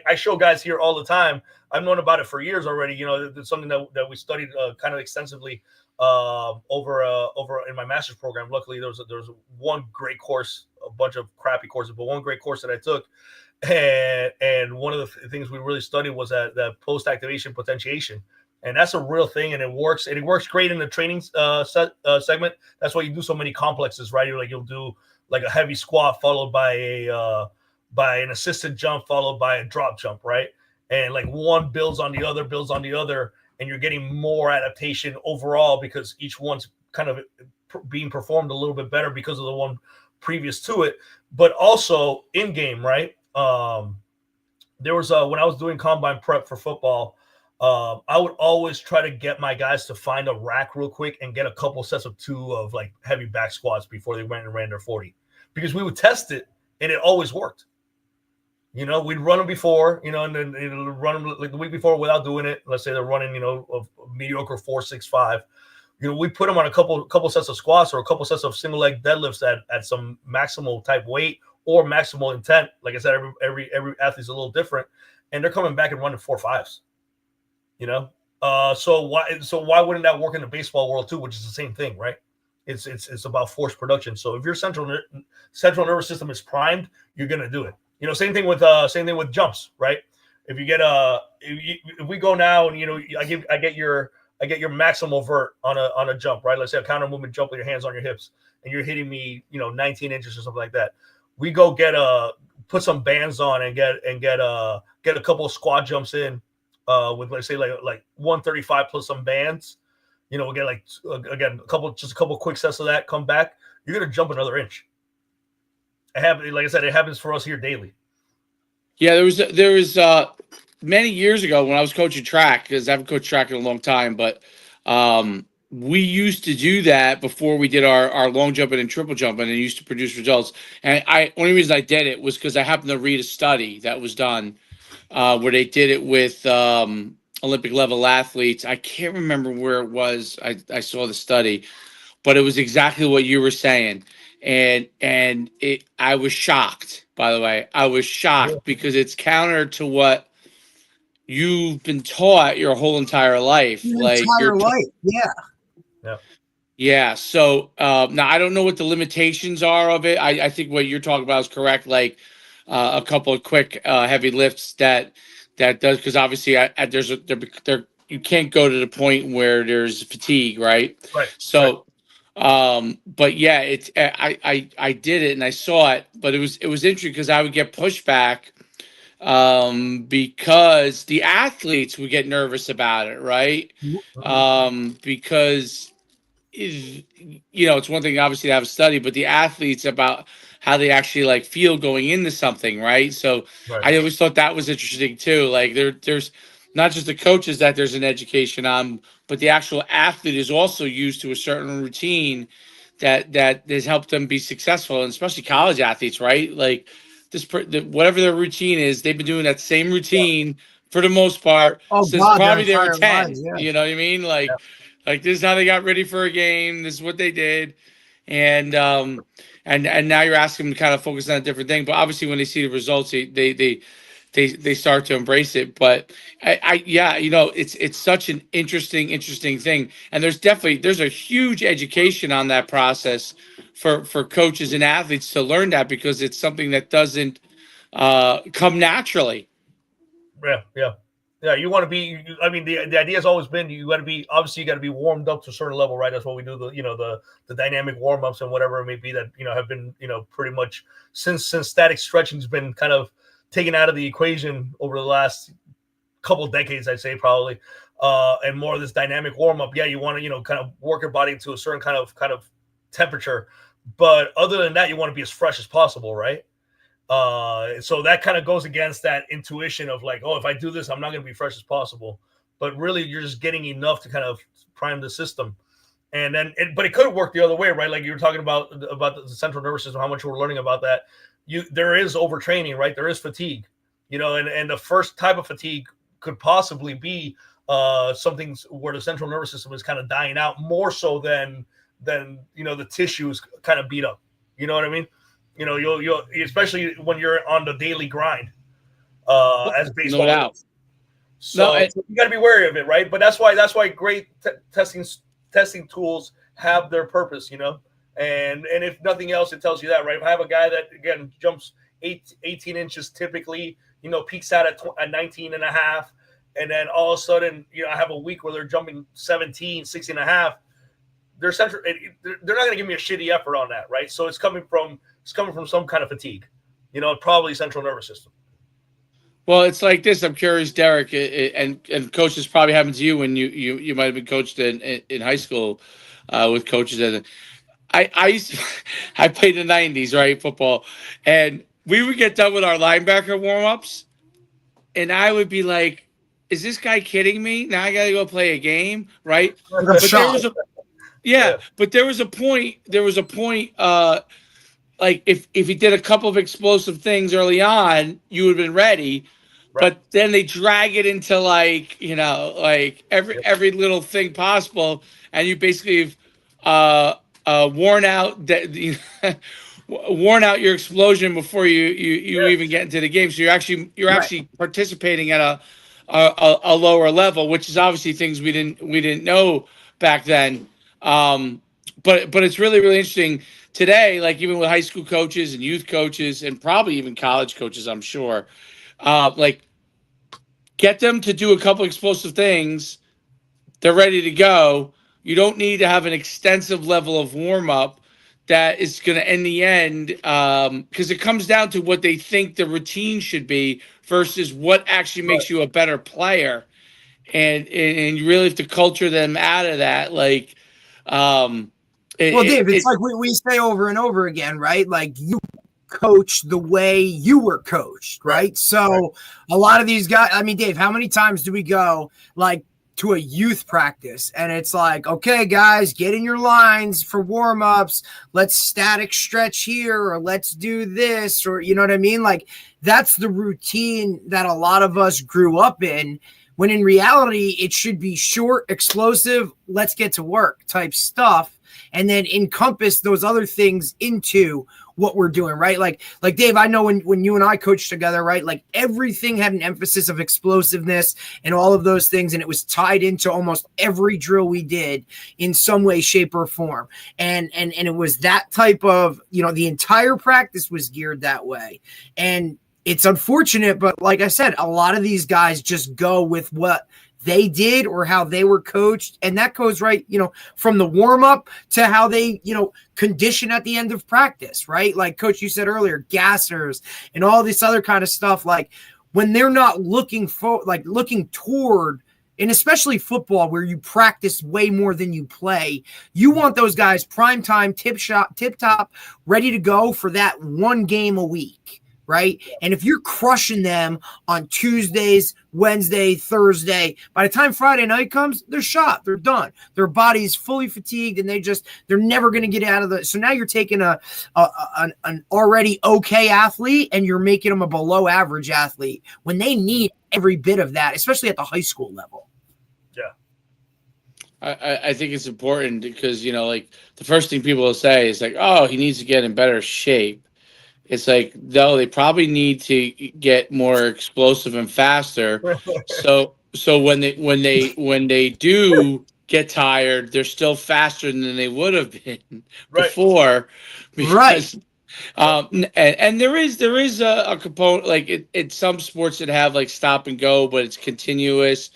I show guys here all the time. I've known about it for years already. It's something that we studied kind of extensively over in my master's program. Luckily, there was one great course, a bunch of crappy courses, but one great course that I took. And one of the things we really studied was that post-activation potentiation. And that's a real thing, and it works. And it works great in the training segment. That's why you do so many complexes, right? You'll do like a heavy squat followed by an assisted jump followed by a drop jump, right? And like one builds on the other, and you're getting more adaptation overall because each one's kind of being performed a little bit better because of the one previous to it. But also in game, right? There was when I was doing combine prep for football. I would always try to get my guys to find a rack real quick and get a couple sets of 2 of like heavy back squats before they went and ran their 40, because we would test it and it always worked. We'd run them before, and then run them like the week before without doing it. Let's say they're running, a mediocre 4.65. We put them on a couple sets of squats or a couple sets of single leg deadlifts at some maximal type weight or maximal intent. Like I said, every athlete's a little different, and they're coming back and running 4.5s. So why wouldn't that work in the baseball world too, which is the same thing, right? It's about force production. So if your central nervous system is primed, you're going to do it. Same thing with jumps, right? If you get if we go now and I get your maximal vert on a jump, right? Let's say a counter movement jump with your hands on your hips, and you're hitting me 19 inches or something like that. We go put some bands on and get a couple of squat jumps in with, let's say, like 135 plus some bands. We'll get again a couple quick sets of that. Come back, you're gonna jump another inch. Like I said, it happens for us here daily. Yeah, there was many years ago when I was coaching track, because I haven't coached track in a long time, but we used to do that before we did our long jumping and triple jumping, and it used to produce results. And only reason I did it was because I happened to read a study that was done where they did it with Olympic level athletes. I can't remember where it was. I saw the study, but it was exactly what you were saying. And I was shocked, by the way. I was shocked because it's counter to what you've been taught your whole entire life. Yeah. So now I don't know what the limitations are of it. I think what you're talking about is correct. Like a couple of quick heavy lifts that does, because obviously you can't go to the point where there's fatigue, right? Right. So, but yeah, I did it and I saw it, but it was interesting because I would get pushback because the athletes would get nervous about it, right? Because it's one thing obviously to have a study, but the athletes about how they actually like feel going into something, right? So Right. I always thought that was interesting too. Like there's not just the coaches that there's an education on, but the actual athlete is also used to a certain routine that has helped them be successful, and especially college athletes, right? Like whatever their routine is, they've been doing that same routine for the most part Oh since God, their probably they were entire 10. lives. Yeah. You know what I mean? Yeah. Like this is how they got ready for a game. This is what they did. And now you're asking them to kind of focus on a different thing. But obviously when they see the results, they start to embrace it. But yeah, it's such an interesting thing. And there's a huge education on that process for coaches and athletes to learn that, because it's something that doesn't come naturally. Yeah. You want to be. I mean, the idea has always been you got to be, obviously you got to be warmed up to a certain level, right? That's what we do. The dynamic warm ups and whatever it may be that have been pretty much since static stretching has been kind of taken out of the equation over the last couple of decades, I'd say probably, and more of this dynamic warm up. Yeah, you want to kind of work your body to a certain kind of temperature, but other than that, you want to be as fresh as possible, right? So that kind of goes against that intuition of like, oh, if I do this, I'm not going to be fresh as possible. But really, you're just getting enough to kind of prime the system. And then, but it could work the other way, right? Like you were talking about the central nervous system, how much we're learning about that. There is overtraining, right? There is fatigue, and the first type of fatigue could possibly be something where the central nervous system is kind of dying out more so than the tissue is kind of beat up. You know what I mean? You'll especially when you're on the daily grind as baseball. No doubt. So you got to be wary of it, right? But that's why great testing tools have their purpose, and if nothing else, it tells you that, right? If I have a guy that again jumps 18 inches typically, peaks out at 19 and a half, and then all of a sudden, I have a week where they're jumping 17, 16 and a half. They're not going to give me a shitty effort on that, right? So it's coming from some kind of fatigue, probably central nervous system. Well, it's like this. I'm curious, Derek, and coaches probably happened to you when you might have been coached in high school with coaches. And I played in the 90s, right, football, and we would get done with our linebacker warm-ups, and I would be like, "Is this guy kidding me? Now I got to go play a game, right?" But there was but there was a point. Like if he did a couple of explosive things early on, you would have been ready. Right. But then they drag it into like every little thing possible, and you basically worn out worn out your explosion before you even get into the game. So you're actually participating at a lower level, which is obviously things we didn't know back then. But it's really interesting today, like even with high school coaches and youth coaches and probably even college coaches, I'm sure, like get them to do a couple explosive things. They're ready to go. You don't need to have an extensive level of warm up that is going to, in the end, because it comes down to what they think the routine should be versus what actually makes you a better player. And you really have to culture them out of that. Like, Dave, it's like we say over and over again, right? Like you coach the way you were coached, right? So a lot of these guys, I mean, Dave, how many times do we go like to a youth practice and it's like, okay, guys, get in your lines for warm-ups. Let's static stretch here, or let's do this, or you know what I mean? Like that's the routine that a lot of us grew up in, when in reality, it should be short, explosive, let's get to work type stuff, and then encompass those other things into what we're doing, right? Like Dave, I know when you and I coached together, right? Like everything had an emphasis of explosiveness and all of those things, and it was tied into almost every drill we did in some way, shape, or form. And it was that type of, the entire practice was geared that way. And it's unfortunate, but like I said, a lot of these guys just go with what they did or how they were coached. And that goes right, from the warm up to how they, condition at the end of practice, right? Like Coach, you said earlier, gassers and all this other kind of stuff. Like when they're not looking toward And especially football, where you practice way more than you play, you want those guys prime time, tip top, ready to go for that one game a week, right? And if you're crushing them on Tuesdays, Wednesday, Thursday, by the time Friday night comes, they're shot, they're done. Their body's fully fatigued, and they're never going to get out of the. So now you're taking an already okay athlete, and you're making them a below average athlete when they need every bit of that, especially at the high school level. Yeah. I think it's important because, like the first thing people will say is like, oh, he needs to get in better shape. It's like, no, they probably need to get more explosive and faster. So when they do get tired, they're still faster than they would have been before. Because and there is a component like it's some sports that have like stop and go, but it's continuous.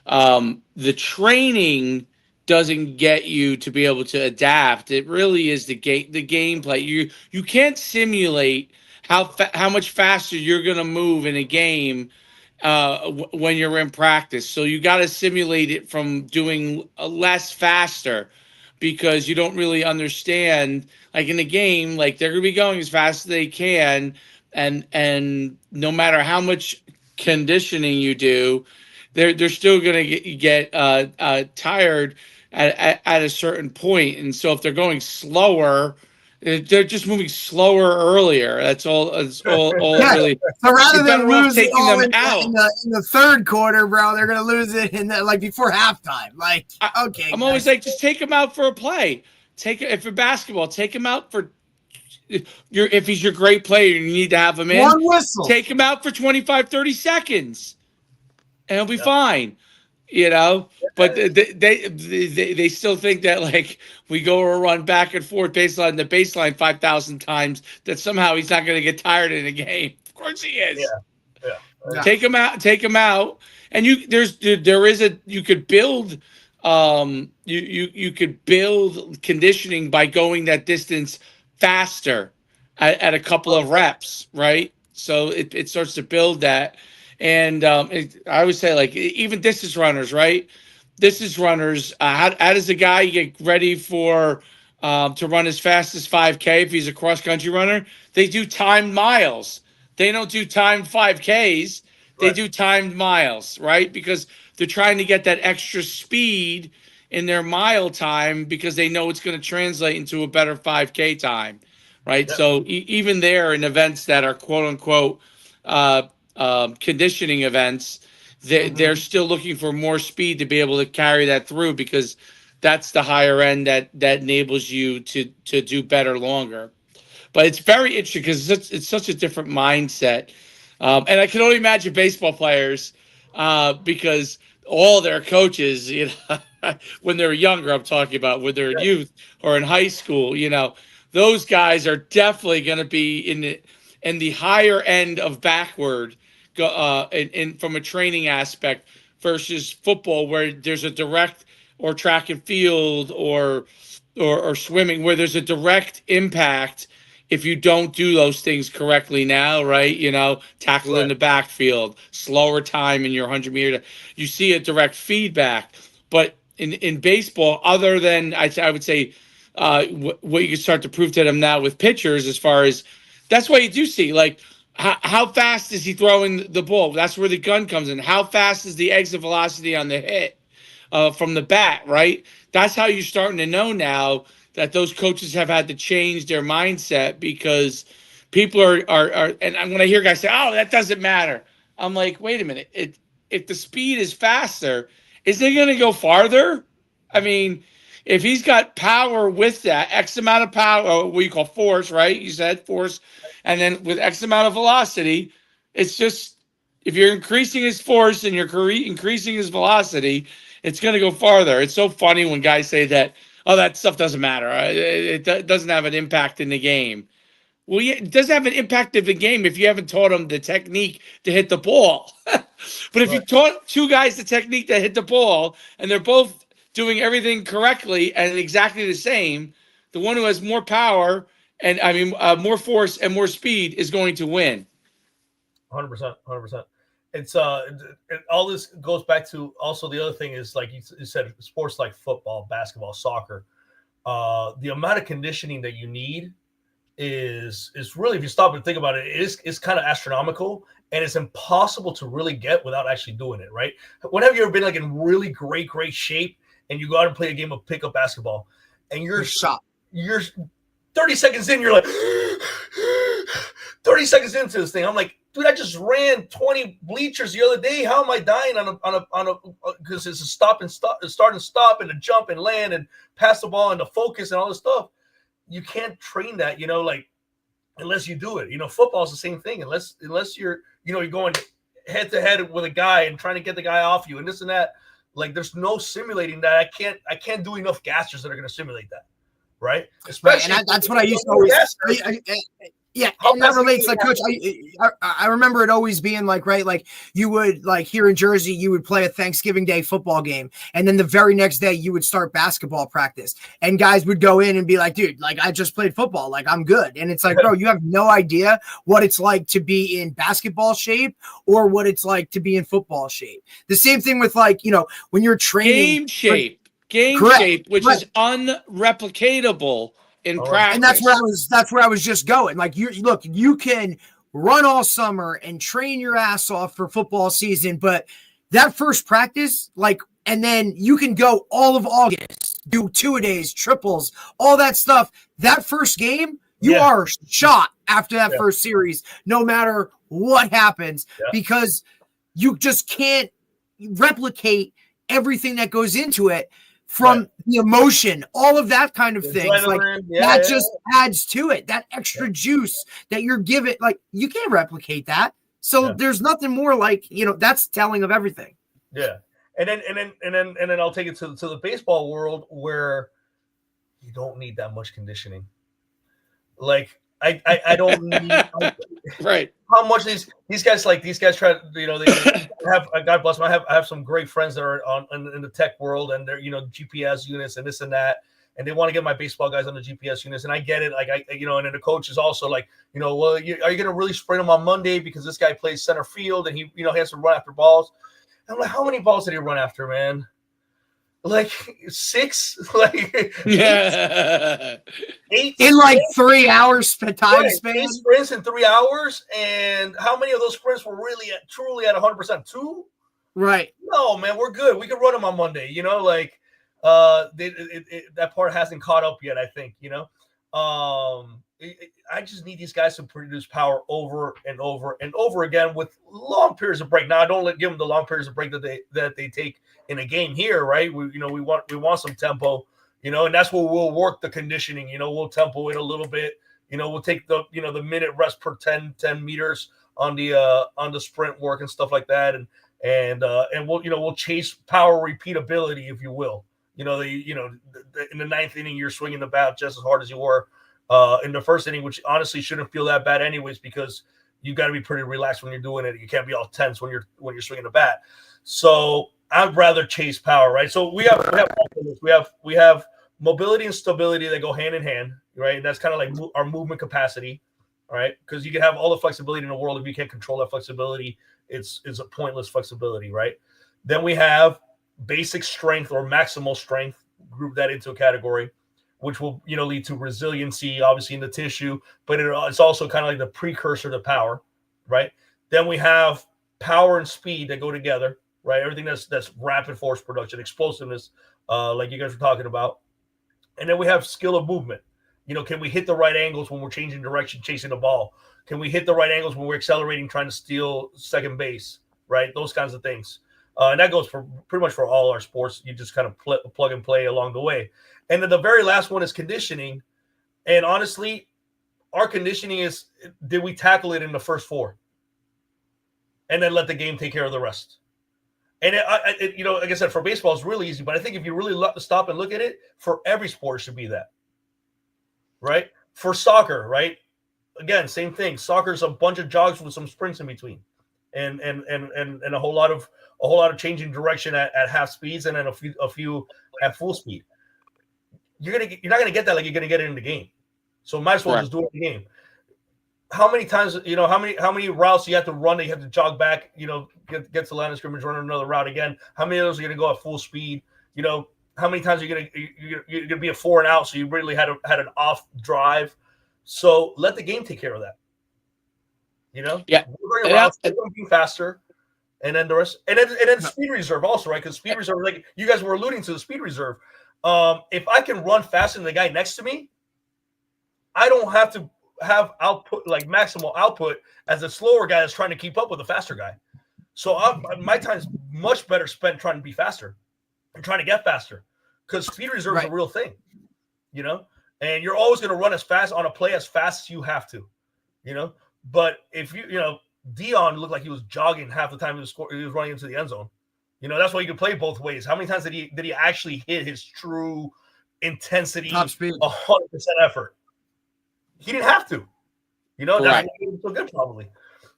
The training doesn't get you to be able to adapt. It really is the gameplay. You can't simulate how much faster you're going to move in a game when you're in practice. So you got to simulate it from doing less faster, because you don't really understand. Like in a game, like they're going to be going as fast as they can, and no matter how much conditioning you do, they're still going to get tired at a certain point. And so if they're going slower, they're just moving slower earlier. That's all. That's all really. So rather than lose it all in the third quarter, bro, they're going to lose it in like before halftime. Like, okay, I'm always like, just take him out for a play. If for basketball, take him out for. If he's your great player, you need to have him in. One whistle. Take him out for 25, 30 seconds. And he'll be fine, But they still think that like we go or run back and forth the baseline 5,000 times, that somehow he's not going to get tired in a game. Of course he is. Yeah. Take him out, and you could build you could build conditioning by going that distance faster at a couple of reps, right? So it starts to build that. And I always say, like, even distance runners, right? Distance runners, how does a guy get ready for to run as fast as 5K if he's a cross-country runner? They do timed miles. They don't do timed 5Ks. They do timed miles, right? Because they're trying to get that extra speed in their mile time, because they know it's going to translate into a better 5K time, right? So even there, in events that are quote-unquote conditioning events, they're still looking for more speed to be able to carry that through, because that's the higher end that enables you to do better longer. But it's very interesting because it's such a different mindset, and I can only imagine baseball players, because all their coaches, when they're younger, I'm talking about when they're in youth or in high school, those guys are definitely going to be in the higher end of backward, from a training aspect, versus football, where there's a direct, or track and field, or swimming, where there's a direct impact if you don't do those things correctly now, right? Tackle in the backfield, slower time in your 100-meter. You see a direct feedback. But in baseball, other than I would say what you can start to prove to them now with pitchers, as far as that's why you do see, like, how fast is he throwing the ball? That's where the gun comes in. How fast is the exit velocity on the hit from the bat, right? That's how you're starting to know now that those coaches have had to change their mindset, because people are and when I hear guys say, oh, that doesn't matter, I'm like, wait a minute. If the speed is faster, is it going to go farther? I mean, if he's got power with that X amount of power, what you call force, right? You said force. And then with X amount of velocity, it's just, if you're increasing his force and you're increasing his velocity, it's going to go farther. It's so funny when guys say that, oh, that stuff doesn't matter. It doesn't have an impact in the game. Well, yeah, it doesn't have an impact in the game if you haven't taught them the technique to hit the ball. But if you taught two guys the technique to hit the ball, and they're both doing everything correctly and exactly the same, the one who has more power and more force and more speed is going to win. 100%. it's all this goes back to also the other thing is like you said, sports like football, basketball, soccer. The amount of conditioning that you need is really, if you stop and think about it, it's kind of astronomical, and it's impossible to really get without actually doing it, right? When have you ever been like in really great shape and you go out and play a game of pickup basketball and you're 30 seconds in, you're like 30 seconds into this thing, I'm like, dude, I just ran 20 bleachers the other day. How am I dying on a because it's a start and stop and a jump and land and pass the ball and the focus and all this stuff. You can't train that, like unless you do it. Football is the same thing. Unless you're, you're going head to head with a guy and trying to get the guy off you and this and that. Like there's no simulating that. I can't do enough gassers that are going to simulate that, right? Especially right, and that's what I used to always. Yeah, and that relates, like, Coach, I remember it always being like, right, like you would, like here in Jersey, you would play a Thanksgiving Day football game, and then the very next day you would start basketball practice, and guys would go in and be like, dude, like I just played football, like I'm good. And it's like, bro, you have no idea what it's like to be in basketball shape or what it's like to be in football shape. The same thing with, like, when you're training. Game shape, which is unreplicatable in practice. And that's where I was just going. Like, you can run all summer and train your ass off for football season, but that first practice, like, and then you can go all of August, do 2-a-days, triples, all that stuff. That first game, you are shot after that first series, no matter what happens, because you just can't replicate everything that goes into it. From the emotion, all of that kind of thing. Like that just adds to it. That extra juice that you're given, like you can't replicate that. So there's nothing more like, that's telling of everything. Yeah. And then I'll take it to the baseball world where you don't need that much conditioning. Like I don't need right. How much these guys try to, they have, God bless them. I have some great friends that are in the tech world, and they're, GPS units and this and that, and they want to get my baseball guys on the GPS units, and I get it. Like and then the coach is also like, well, are you going to really sprint him on Monday because this guy plays center field and he has to run after balls? And I'm like, how many balls did he run after, man? Like 6, like 8 in like 3 hours time span. 8 sprints in 3 hours, and how many of those sprints were really truly at 100%? 2, right? No, man, we're good. We could run them on Monday. That part hasn't caught up yet. I think. I just need these guys to produce power over and over and over again with long periods of break. Now, I don't give them the long periods of break that they take in a game here, right? We want some tempo, and that's where we'll work the conditioning. We'll tempo it a little bit. We'll take the minute rest per 10 meters on the sprint work and stuff like that, and we'll chase power repeatability, if you will. In the ninth inning, you're swinging the bat just as hard as you were in the first inning, which honestly shouldn't feel that bad anyways, because you got to be pretty relaxed when you're doing it. You can't be all tense when you're swinging the bat. So I'd rather chase power, right? So we have mobility and stability that go hand in hand, right? And that's kind of like our movement capacity, right? Because you can have all the flexibility in the world. If you can't control that flexibility, it's a pointless flexibility, right? Then we have basic strength or maximal strength, group that into a category, which will lead to resiliency, obviously, in the tissue, but it's also kind of like the precursor to power, right? Then we have power and speed that go together, right? Everything that's rapid force production, explosiveness, like you guys were talking about. And then we have skill of movement. Can we hit the right angles when we're changing direction, chasing the ball? Can we hit the right angles when we're accelerating, trying to steal second base, right? Those kinds of things. And that goes for pretty much for all our sports. You just kind of plug and play along the way. And then the very last one is conditioning. And honestly, our conditioning is, did we tackle it in the first 4? And then let the game take care of the rest. And like I said, for baseball, it's really easy. But I think if you really stop and look at it, for every sport, it should be that. Right? For soccer, right? Again, same thing. Soccer is a bunch of jogs with some sprints in between. And a whole lot of changing direction at half speeds, and then a few at full speed. You're not gonna get that like you're gonna get it in the game. So might as well just do it in the game. how many times, how many routes you have to run that you have to jog back, get to the line of scrimmage, run another route again. How many of those are going to go at full speed? How many times are you're going to be a 4 and out, so you really had an off drive. So let the game take care of that. Yeah. We're running routes, they're going to be faster, and then the rest, and then speed reserve also, right? Because speed reserve, like you guys were alluding to, the speed reserve. If I can run faster than the guy next to me, I don't have to have output, like maximal output, as a slower guy that's trying to keep up with a faster guy. So my time's much better spent trying to be faster and trying to get faster, because speed reserve is a real thing, and you're always going to run as fast on a play as fast as you have to, But if Dion looked like he was jogging half the time he was running into the end zone. That's why you can play both ways. How many times did he actually hit his true intensity, top speed, 100% effort? He didn't have to. That's why he was so good, probably,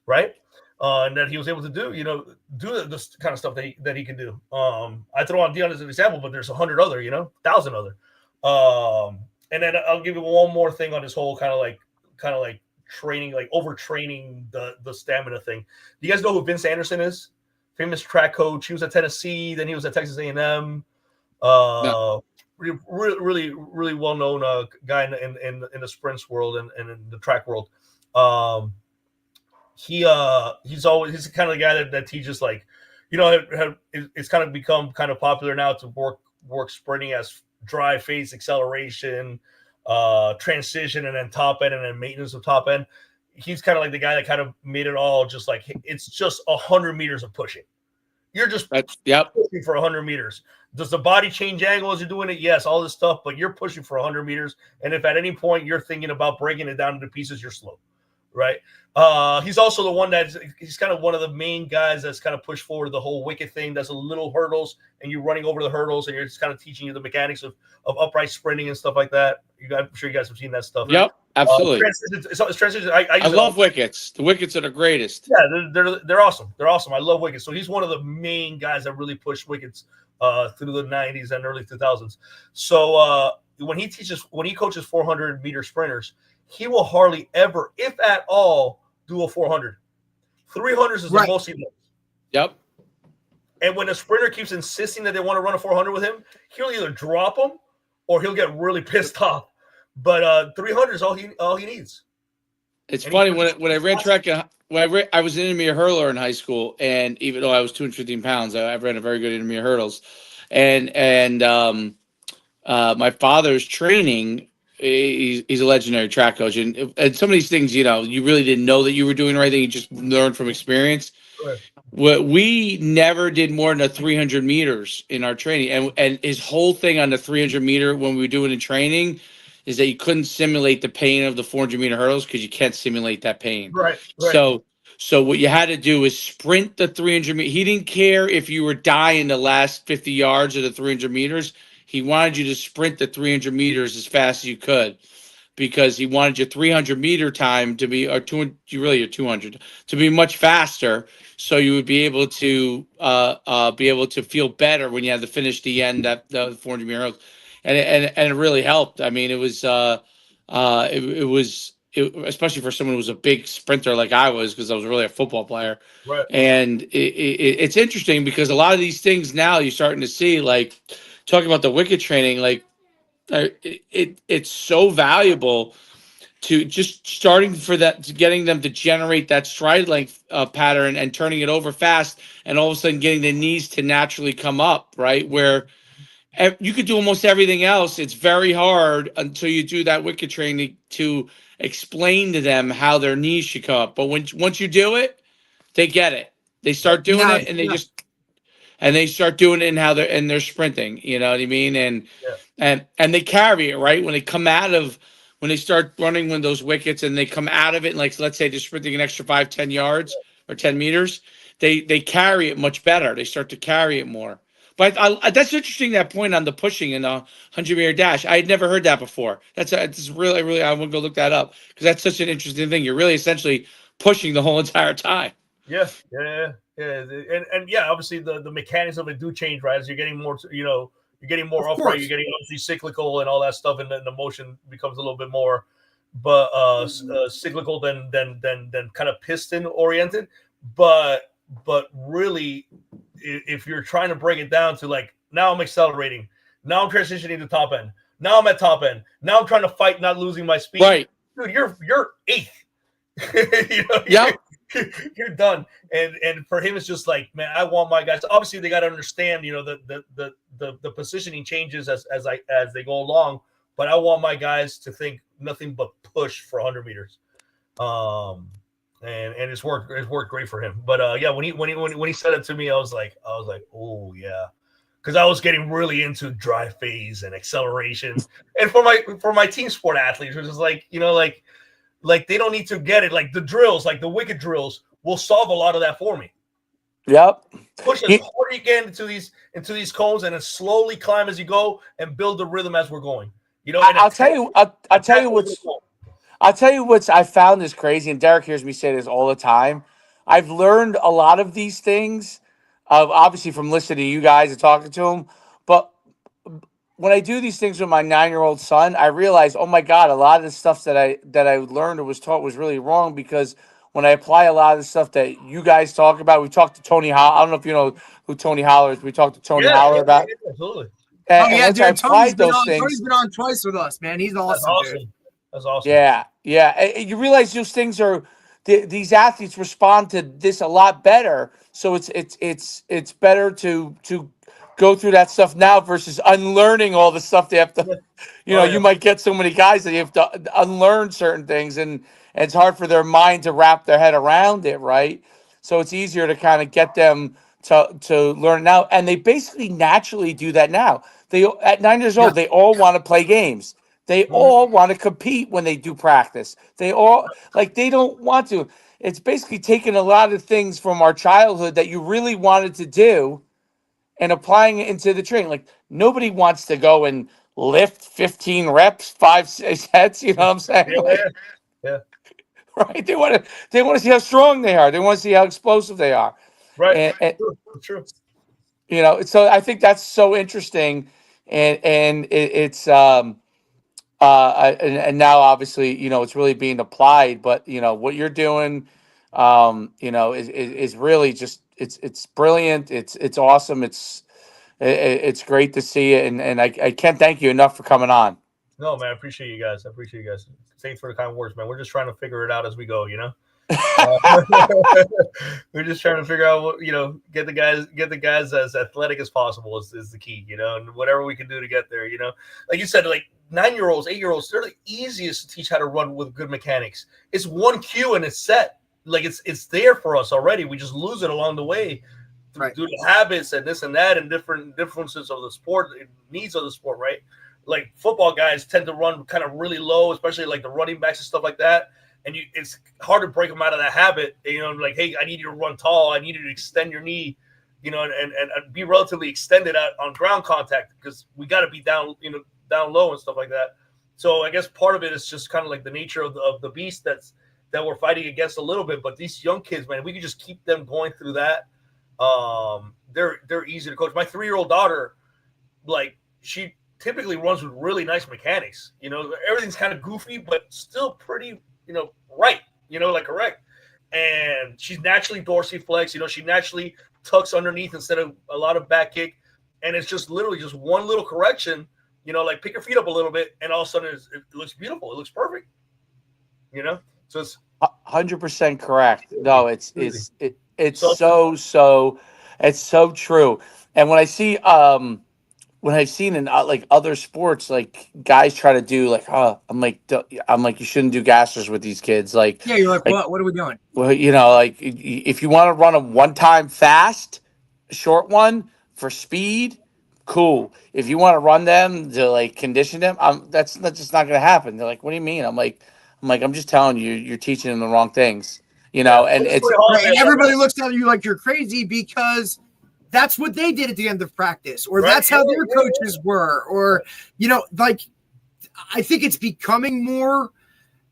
right? And that he was able to do this kind of stuff that he can do. I throw on Dion as an example, but there's 100 other, 1,000 other. And then I'll give you one more thing on this whole kind of like training, like overtraining the stamina thing. Do you guys know who Vince Anderson is? Famous track coach. He was at Tennessee, then he was at Texas A&M. No. Really, really well-known guy in the sprints world and in the track world. He's the kind of guy that teaches, like, it's kind of become kind of popular now to work sprinting as drive, phase, acceleration, transition, and then top end, and then maintenance of top end. He's kind of like the guy that kind of made it all just like, it's just 100 meters of pushing. You're just pushing for 100 meters. Does the body change angle as you're doing it? Yes, all this stuff, but you're pushing for 100 meters. And if at any point you're thinking about breaking it down into pieces, you're slow, right? He's also the one he's kind of one of the main guys that's kind of pushed forward the whole wicket thing. That's a little hurdles, and you're running over the hurdles, and you're just kind of teaching you the mechanics of upright sprinting and stuff like that. I'm sure you guys have seen that stuff. Yep, absolutely. Transition. I love wickets. The wickets are the greatest. Yeah, they're awesome. They're awesome. I love wickets. So he's one of the main guys that really pushed wickets through the 90s and early 2000s. So when he coaches 400-meter sprinters, he will hardly ever, if at all, do a 400. 300s is the most he does. Yep. And when a sprinter keeps insisting that they want to run a 400 with him, he'll either drop them or he'll get really pissed off. But 300 is all he needs. It's funny when I ran track. I was an intermediate hurler in high school, and even though I was 215 pounds, I ran a very good intermediate hurdles. And my father's training. He's a legendary track coach, and some of these things, you really didn't know that you were doing the right thing. You just learned from experience. Right. We never did more than 300 meters in our training, and his whole thing on the 300 meter when we were doing the training is that you couldn't simulate the pain of the 400-meter hurdles because you can't simulate that pain. Right. So what you had to do is sprint the 300 meters. He didn't care if you were dying the last 50 yards of the 300 meters. He wanted you to sprint the 300 meters as fast as you could, because he wanted your 300-meter time to be, or 200, to be much faster, so you would be able to feel better when you had to finish the end of the 400-meter hurdles. And it really helped. I mean, it was especially for someone who was a big sprinter like I was, because I was really a football player. Right. And it's interesting because a lot of these things now you're starting to see, like talking about the wicket training, like it's so valuable to just starting for that, to getting them to generate that stride length pattern and turning it over fast, and all of a sudden getting the knees to naturally come up, right? Where you could do almost everything else. It's very hard until you do that wicket training to explain to them how their knees should come up. But once you do it, they get it. They start doing it, and they start doing it in how they're sprinting. You know what I mean? And they carry it, right? When they start running one of those wickets and they come out of it, and like, let's say they're sprinting an extra 5-10 yards or 10 meters, they carry it much better. They start to carry it more. But that's interesting, that point on the pushing in a 100-meter dash. I had never heard that before. It's really, really, I want to go look that up, because that's such an interesting thing. You're really essentially pushing the whole entire time. Yeah. And yeah, obviously the mechanics of it do change, right? As you're getting more, you're getting more upright, you're getting obviously cyclical and all that stuff, and then the motion becomes a little bit more cyclical than kind of piston oriented. But really, if you're trying to break it down to like, now I'm accelerating, now I'm transitioning to top end, now I'm at top end, now I'm trying to fight not losing my speed. Right. Dude, you're eighth. You know, Yep. you're done. And for him, it's just like, man, I want my guys. Obviously, they got to understand, you know, the positioning changes as they go along. But I want my guys to think nothing but push for 100 meters. And it's worked great for him. But yeah, when he said it to me, I was like, oh yeah, because I was getting really into drive phase and acceleration. And for my team sport athletes, which is like, you know, like they don't need to get it. Like the drills, like the wicked drills, will solve a lot of that for me. Yep. Push as hard as you can into these cones, and then slowly climb as you go, and build the rhythm as we're going. You know, I'll tell you what's I found is crazy, and Derek hears me say this all the time. I've learned a lot of these things, obviously from listening to you guys and talking to them. But when I do these things with my 9-year-old son, I realize, oh my God, a lot of the stuff that I learned or was taught was really wrong, because when I apply a lot of the stuff that you guys talk about, we talked to Tony Holler. I don't know if you know who Tony Holler is. We talked to Tony Holler about. Yeah, absolutely. And once I dude, applied those things, Tony's been on twice with us, man. He's awesome, dude. That's awesome. Yeah. And you realize those things are these athletes respond to this a lot better. So it's better to go through that stuff now versus unlearning all the stuff they have to. You know, you might get so many guys that you have to unlearn certain things, and it's hard for their mind to wrap their head around it, right? So it's easier to kind of get them to learn now, and they basically naturally do that now. They at 9 years old, they all want to play games. They all want to compete when they do practice. They all they don't want to. It's basically taking a lot of things from our childhood that you really wanted to do and applying it into the training. Like nobody wants to go and lift 15 reps, 5-6 sets. You know what I'm saying? Yeah. Right. They want to see how strong they are. They want to see how explosive they are. Right. And True. you know, so I think that's so interesting, and it's and now obviously, you know, it's really being applied, but you know what you're doing, you know, is really just it's brilliant. It's awesome. It's great to see it, and I can't thank you enough for coming on. No, man, I appreciate you guys. Thanks for the kind words, man. We're just trying to figure it out as we go, you know. We're just trying to figure out what, you know, get the guys as athletic as possible is the key, you know, and whatever we can do to get there, you know. Like you said, like 9-year-olds, 8-year-olds, they're the easiest to teach how to run with good mechanics. It's one cue and it's set. Like it's there for us already. We just lose it along the way due to habits and this and that and different differences of the sport, needs of the sport, right? Like football guys tend to run kind of really low, especially like the running backs and stuff like that. And it's hard to break them out of that habit. You know, like, hey, I need you to run tall. I need you to extend your knee, you know, and be relatively extended out on ground contact, because we got to be down, you know, down low and stuff like that. So I guess part of it is just kind of like the nature of the beast that we're fighting against a little bit. But these young kids, man, we can just keep them going through that. They're easy to coach. My 3-year-old daughter, like, she typically runs with really nice mechanics. You know, everything's kind of goofy, but still pretty, you know, right, you know, like correct. And she's naturally dorsiflex, you know, she naturally tucks underneath instead of a lot of back kick. And it's just literally just one little correction, you know, like pick your feet up a little bit, and all of a sudden it looks beautiful. It looks perfect, you know? So it's 100% correct. No, it's so it's so true. And when I see when I've seen in like other sports, like guys try to do like, I'm like, you shouldn't do gassers with these kids. Like, yeah, you're like, what are we doing? Well, you know, like if you want to run a one-time fast, short one for speed, cool. If you want to run them to like condition them, that's just not going to happen. They're like, what do you mean? I'm like, I'm just telling you, you're teaching them the wrong things, you know. And it's and everybody looks at you like you're crazy because that's what they did at the end of practice, or that's how their coaches were, or, you know, like, I think it's becoming more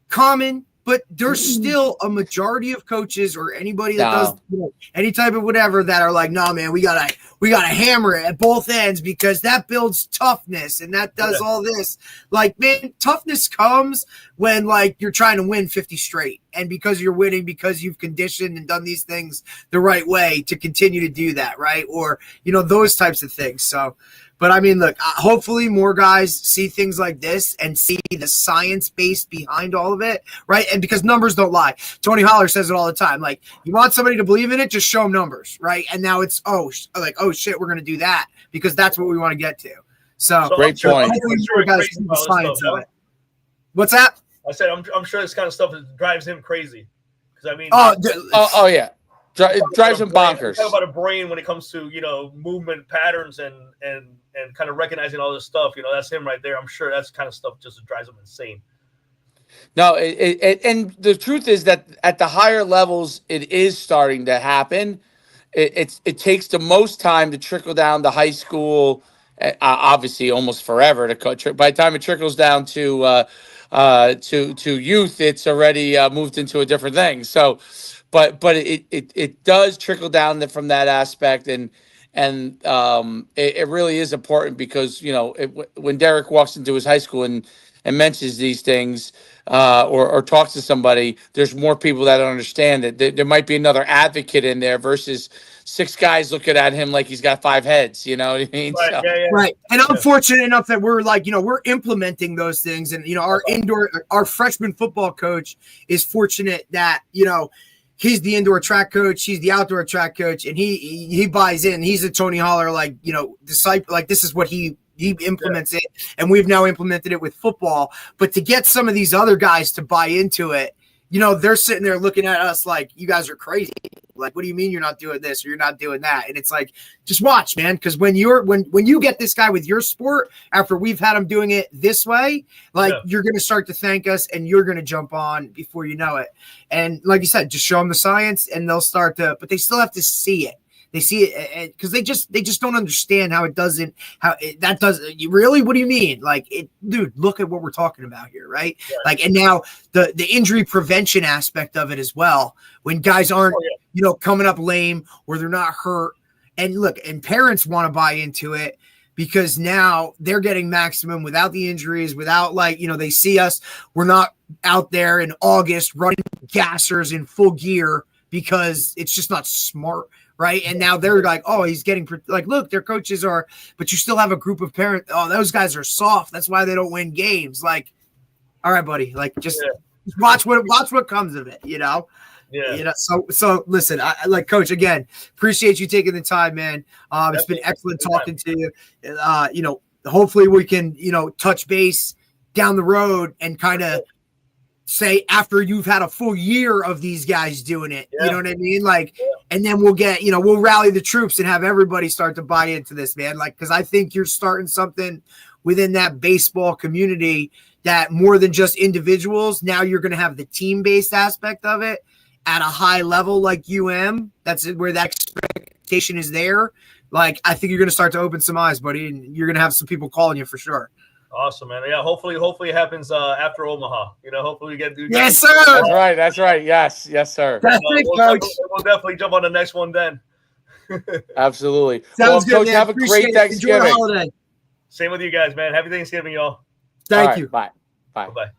common, but there's still a majority of coaches or anybody that does No. any type of whatever that are like, no, man, we gotta hammer it at both ends because that builds toughness and that does all this. Like, man, toughness comes when like you're trying to win 50 straight, and because you're winning because you've conditioned and done these things the right way to continue to do that, right? Or those types of things. So. But I mean, look, hopefully more guys see things like this and see the science based behind all of it, right? And because numbers don't lie. Tony Holler says it all the time. Like, you want somebody to believe in it, just show them numbers, right? And now it's, oh shit, we're going to do that because that's what we want to get to. So great point. More guys see the science of it. What's that? I said, I'm sure this kind of stuff drives him crazy. Because I mean, oh yeah. It drives him bonkers. Talk about a brain when it comes to movement patterns and kind of recognizing all this stuff. That's him right there. I'm sure that's kind of stuff just drives him insane. No, and the truth is that at the higher levels, it is starting to happen. It takes the most time to trickle down to high school. Obviously, almost forever to coach. By the time it trickles down to youth, it's already moved into a different thing. So. But it does trickle down from that aspect, and it really is important because when Derek walks into his high school and mentions these things or talks to somebody, there's more people that understand it. There might be another advocate in there versus 6 guys looking at him like he's got 5 heads. You know what I mean? Right. So. Yeah. Right. And I'm fortunate enough that we're like, we're implementing those things, and our freshman football coach is fortunate that he's the indoor track coach. He's the outdoor track coach, and he buys in. He's a Tony Holler, disciple. Like, this is what he implements it, and we've now implemented it with football. But to get some of these other guys to buy into it, they're sitting there looking at us like, you guys are crazy. Like, what do you mean you're not doing this or you're not doing that? And it's like, just watch, man, because when you get this guy with your sport after we've had him doing it this way, you're going to start to thank us and you're going to jump on before you know it. And like you said, just show them the science and they'll start to, but they still have to see it. They see it because they just don't understand how it doesn't, that does. Really, what do you mean? Like, dude, look at what we're talking about here, right? Like, and now the injury prevention aspect of it as well. When guys aren't, coming up lame or they're not hurt, and look, and parents want to buy into it because now they're getting maximum without the injuries, without they see us. We're not out there in August running gassers in full gear because it's just not smart. Right. And now they're like, oh, he's getting look, their coaches are, but you still have a group of parents. Oh, those guys are soft. That's why they don't win games. Like, all right, buddy, just watch what comes of it, Yeah. So listen, I like, Coach, again, appreciate you taking the time, man. It's been excellent talking to you. Hopefully we can, touch base down the road and kind of say after you've had a full year of these guys doing it, you know what I mean? And then we'll get, we'll rally the troops and have everybody start to buy into this, man. Cause I think you're starting something within that baseball community that more than just individuals, now you're going to have the team-based aspect of it at a high level like That's where that expectation is there. I think you're going to start to open some eyes, buddy, and you're going to have some people calling you for sure. Awesome, man. Yeah, hopefully it happens after Omaha. Hopefully we get to. Yes, sir. That's right. Yes, sir. We'll definitely jump on the next one then. Absolutely. Sounds good, Coach, man. have a great Thanksgiving. Enjoy the holiday. Same with you guys, man. Happy Thanksgiving, y'all. Thank you. Bye. Bye.